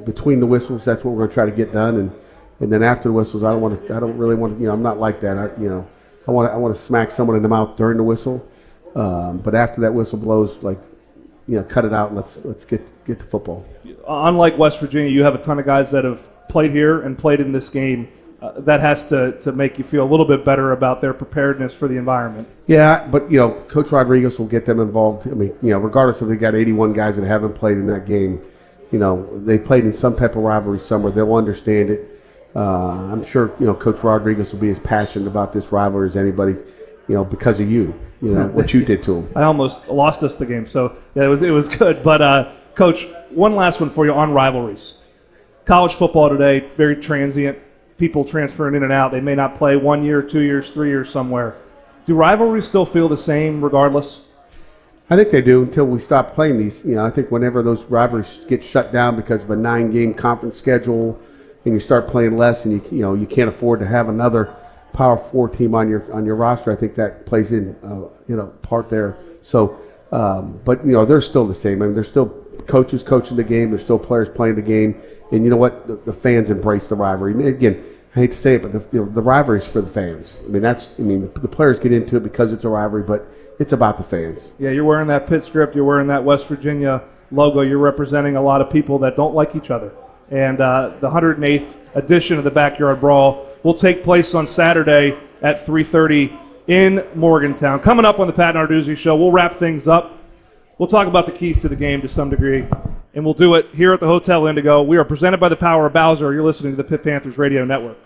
between the whistles, that's what we're going to try to get done, and then after the whistles, I don't really want to. I'm not like that. I want to smack someone in the mouth during the whistle. But after that whistle blows, cut it out and let's get to football. Unlike West Virginia, you have a ton of guys that have played here and played in this game. That has to make you feel a little bit better about their preparedness for the environment. Yeah, but Coach Rodriguez will get them involved. I mean, regardless if they got 81 guys that haven't played in that game, they played in some type of rivalry somewhere. They'll understand it. I'm sure Coach Rodriguez will be as passionate about this rivalry as anybody, because of you. What you did to him. I almost lost us the game, so yeah, it was good. But Coach, one last one for you on rivalries. College football today, very transient. People transferring in and out. They may not play 1 year, 2 years, 3 years somewhere. Do rivalries still feel the same regardless? I think they do until we stop playing these. I think whenever those rivalries get shut down because of a 9-game conference schedule, and you start playing less, and you can't afford to have another Power 4 team on your roster, I think that plays in part there. So, but they're still the same. I mean, there's still coaches coaching the game. There's still players playing the game. And you know what? The fans embrace the rivalry. And again, I hate to say it, but the rivalry is for the fans. I mean, the players get into it because it's a rivalry, but it's about the fans. Yeah, you're wearing that Pitt script. You're wearing that West Virginia logo. You're representing a lot of people that don't like each other. And the 108th edition of the Backyard Brawl will take place on Saturday at 3:30 in Morgantown. Coming up on the Pat Narduzzi Show, we'll wrap things up. We'll talk about the keys to the game to some degree, and we'll do it here at the Hotel Indigo. We are presented by the Power of Bowser. You're listening to the Pitt Panthers Radio Network.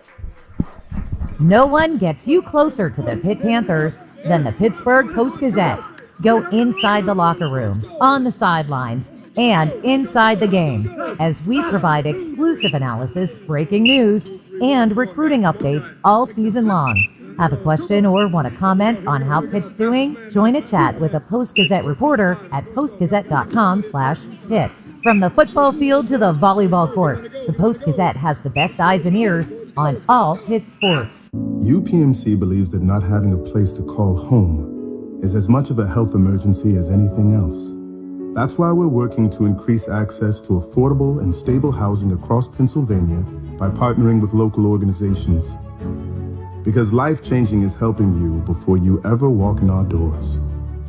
No one gets you closer to the Pitt Panthers than the Pittsburgh Post-Gazette. Go inside the locker rooms, on the sidelines, and inside the game as we provide exclusive analysis, breaking news, and recruiting updates all season long. Have a question or want to comment on how Pitt's doing? Join a chat with a Post-Gazette reporter at postgazette.com/Pitt. From the football field to the volleyball court, the Post-Gazette has the best eyes and ears on all Pitt sports. UPMC believes that not having a place to call home is as much of a health emergency as anything else. That's why we're working to increase access to affordable and stable housing across Pennsylvania by partnering with local organizations. Because life-changing is helping you before you ever walk in our doors.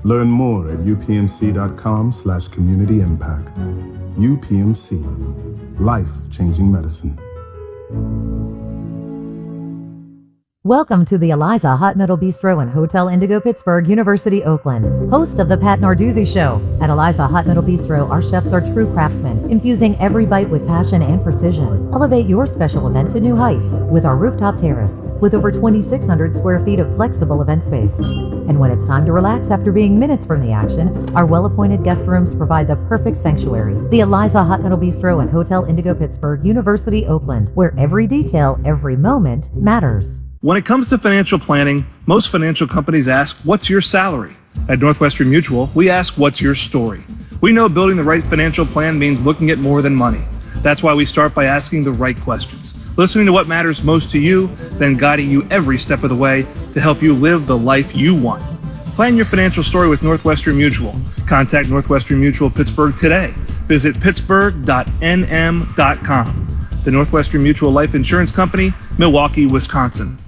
Learn more at upmc.com/community impact. UPMC. Life-changing medicine. Welcome to the Eliza Hot Metal Bistro and Hotel Indigo Pittsburgh, University, Oakland, host of the Pat Narduzzi Show. At Eliza Hot Metal Bistro, our chefs are true craftsmen, infusing every bite with passion and precision. Elevate your special event to new heights with our rooftop terrace, with over 2,600 square feet of flexible event space. And when it's time to relax after being minutes from the action, our well-appointed guest rooms provide the perfect sanctuary. The Eliza Hot Metal Bistro and Hotel Indigo Pittsburgh, University, Oakland, where every detail, every moment matters. When it comes to financial planning, most financial companies ask, what's your salary? At Northwestern Mutual, we ask, what's your story? We know building the right financial plan means looking at more than money. That's why we start by asking the right questions, listening to what matters most to you, then guiding you every step of the way to help you live the life you want. Plan your financial story with Northwestern Mutual. Contact Northwestern Mutual Pittsburgh today. Visit pittsburgh.nm.com. The Northwestern Mutual Life Insurance Company, Milwaukee, Wisconsin.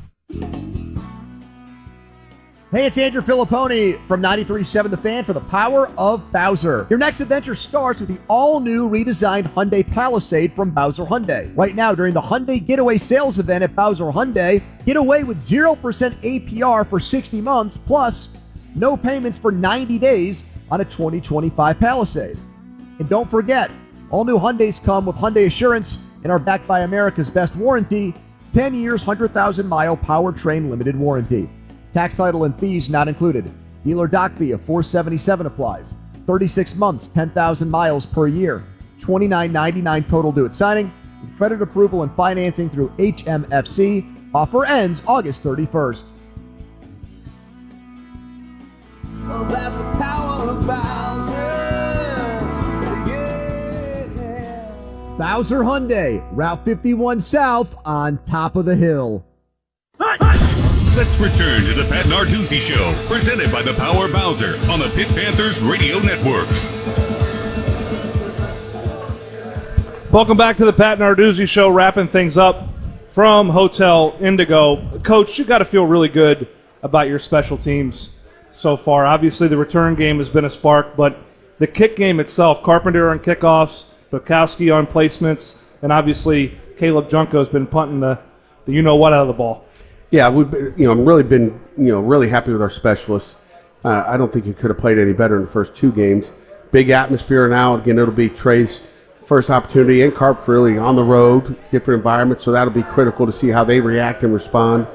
Hey, it's Andrew Filipponi from 93.7 The Fan for the Power of Bowser. Your next adventure starts with the all-new redesigned Hyundai Palisade from Bowser Hyundai. Right now, during the Hyundai Getaway Sales Event at Bowser Hyundai, get away with 0% APR for 60 months, plus no payments for 90 days on a 2025 Palisade. And don't forget, all new Hyundais come with Hyundai Assurance and are backed by America's Best Warranty, 10 years, 100,000-mile powertrain limited warranty. Tax, title, and fees not included. Dealer doc fee of $477 applies. 36 months, 10,000 miles per year. $29.99 total due at signing. With credit approval and financing through HMFC. Offer ends August 31st. Well, that's the power of Bowser. Yeah. Bowser Hyundai, Route 51 South on top of the hill. Let's return to the Pat Narduzzi Show, presented by the Power Bowser on the Pitt Panthers Radio Network. Welcome back to the Pat Narduzzi Show, wrapping things up from Hotel Indigo. Coach, you got to feel really good about your special teams so far? Obviously, the return game has been a spark, but the kick game itself, Carpenter on kickoffs, Bukowski on placements, and obviously Caleb Junko's been punting the you-know-what out of the ball. Yeah, I'm really been really happy with our specialists. I don't think he could have played any better in the first two games. Big atmosphere now. Again, it'll be Trey's first opportunity and Carp really on the road, different environment, so that'll be critical to see how they react and respond.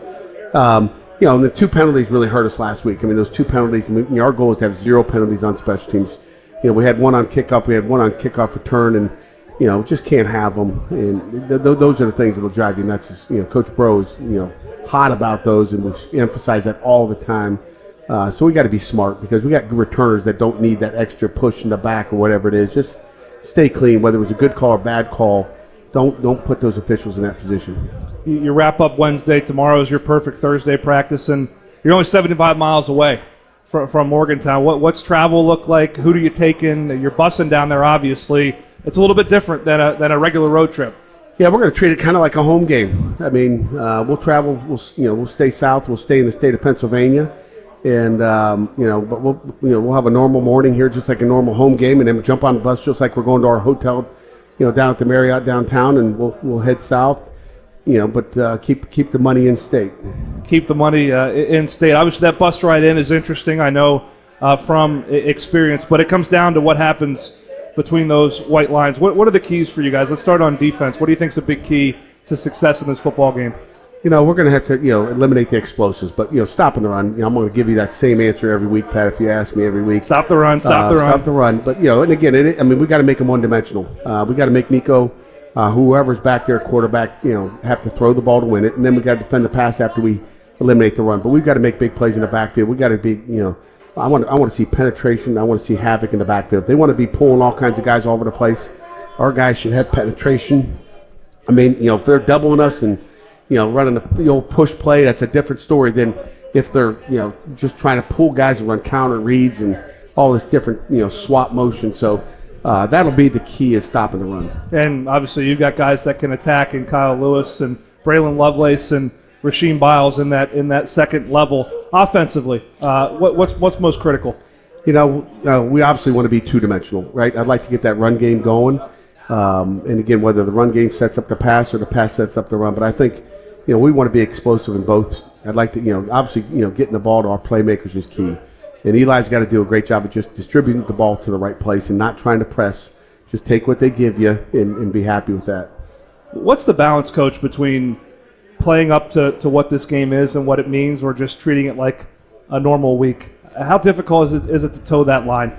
And the two penalties really hurt us last week. I mean, those two penalties, our goal is to have 0 penalties on special teams. We had one on kickoff, we had one on kickoff return, and just can't have them. And those are the things that'll drive you nuts. Coach Bro is hot about those, and we emphasize that all the time. So we got to be smart because we got returners that don't need that extra push in the back or whatever it is. Just stay clean, whether it was a good call or bad call. Don't put those officials in that position. You wrap up Wednesday. Tomorrow is your perfect Thursday practice, and you're only 75 miles away from Morgantown. What's travel look like? Who do you take in? You're bussing down there, obviously. It's a little bit different than a regular road trip. Yeah, we're going to treat it kind of like a home game. I mean, we'll travel. We'll stay south. We'll stay in the state of Pennsylvania, and but we'll have a normal morning here, just like a normal home game, and then jump on the bus just like we're going to our hotel, down at the Marriott downtown, and we'll head south. But keep the money in state. Keep the money in state. Obviously, that bus ride in is interesting. I know from experience, but it comes down to what happens between those white lines. What are the keys for you guys? Let's start on defense. What do you think is a big key to success in this football game? We're going to have to eliminate the explosives, but stopping the run. I'm going to give you that same answer every week, Pat. If you ask me every week, stop the run. Stop the run. But and again, we got to make them one-dimensional. We got to make Nico. Whoever's back there, quarterback, have to throw the ball to win it, and then we got to defend the pass after we eliminate the run. But we've got to make big plays in the backfield. We got to be, I want to see penetration. I want to see havoc in the backfield. They want to be pulling all kinds of guys all over the place. Our guys should have penetration. I mean, if they're doubling us and running the old push play, that's a different story than if they're just trying to pull guys and run counter reads and all this different swap motion. So. That'll be the key is stopping the run. And obviously you've got guys that can attack in Kyle Lewis and Braylon Lovelace and Rasheem Biles in that second level. Offensively, what's most critical? We obviously want to be two-dimensional, right? I'd like to get that run game going. And again, whether the run game sets up the pass or the pass sets up the run. But I think, we want to be explosive in both. I'd like to, obviously, getting the ball to our playmakers is key. And Eli's got to do a great job of just distributing the ball to the right place and not trying to press. Just take what they give you and be happy with that. What's the balance, Coach, between playing up to what this game is and what it means or just treating it like a normal week? How difficult is it to toe that line?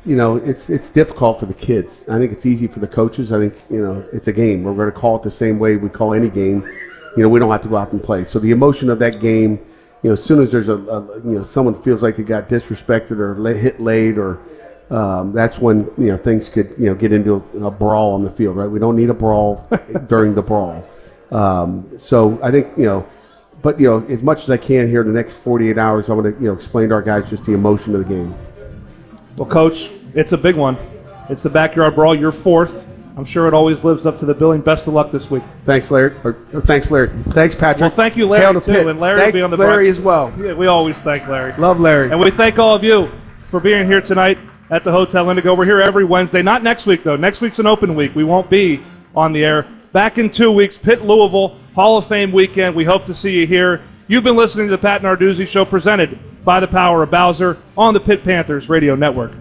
It's difficult for the kids. I think it's easy for the coaches. I think, it's a game. We're going to call it the same way we call any game. We don't have to go out and play. So the emotion of that game, as soon as there's someone feels like they got disrespected or hit late, or that's when things could get into a brawl on the field, right? We don't need a brawl during the brawl. So I think but as much as I can here in the next 48 hours, I want to explain to our guys just the emotion of the game. Well, Coach, it's a big one. It's the backyard brawl. You're fourth. I'm sure it always lives up to the billing. Best of luck this week. Thanks, Larry. Thanks, Larry. Thanks, Patrick. Well, thank you, Larry, too. And Larry will be on the Larry as well. Yeah, we always thank Larry. Love Larry. And we thank all of you for being here tonight at the Hotel Indigo. We're here every Wednesday. Not next week, though. Next week's an open week. We won't be on the air. Back in 2 weeks, Pitt, Louisville, Hall of Fame weekend. We hope to see you here. You've been listening to the Pat Narduzzi Show, presented by the Power of Bowser on the Pitt Panthers Radio Network.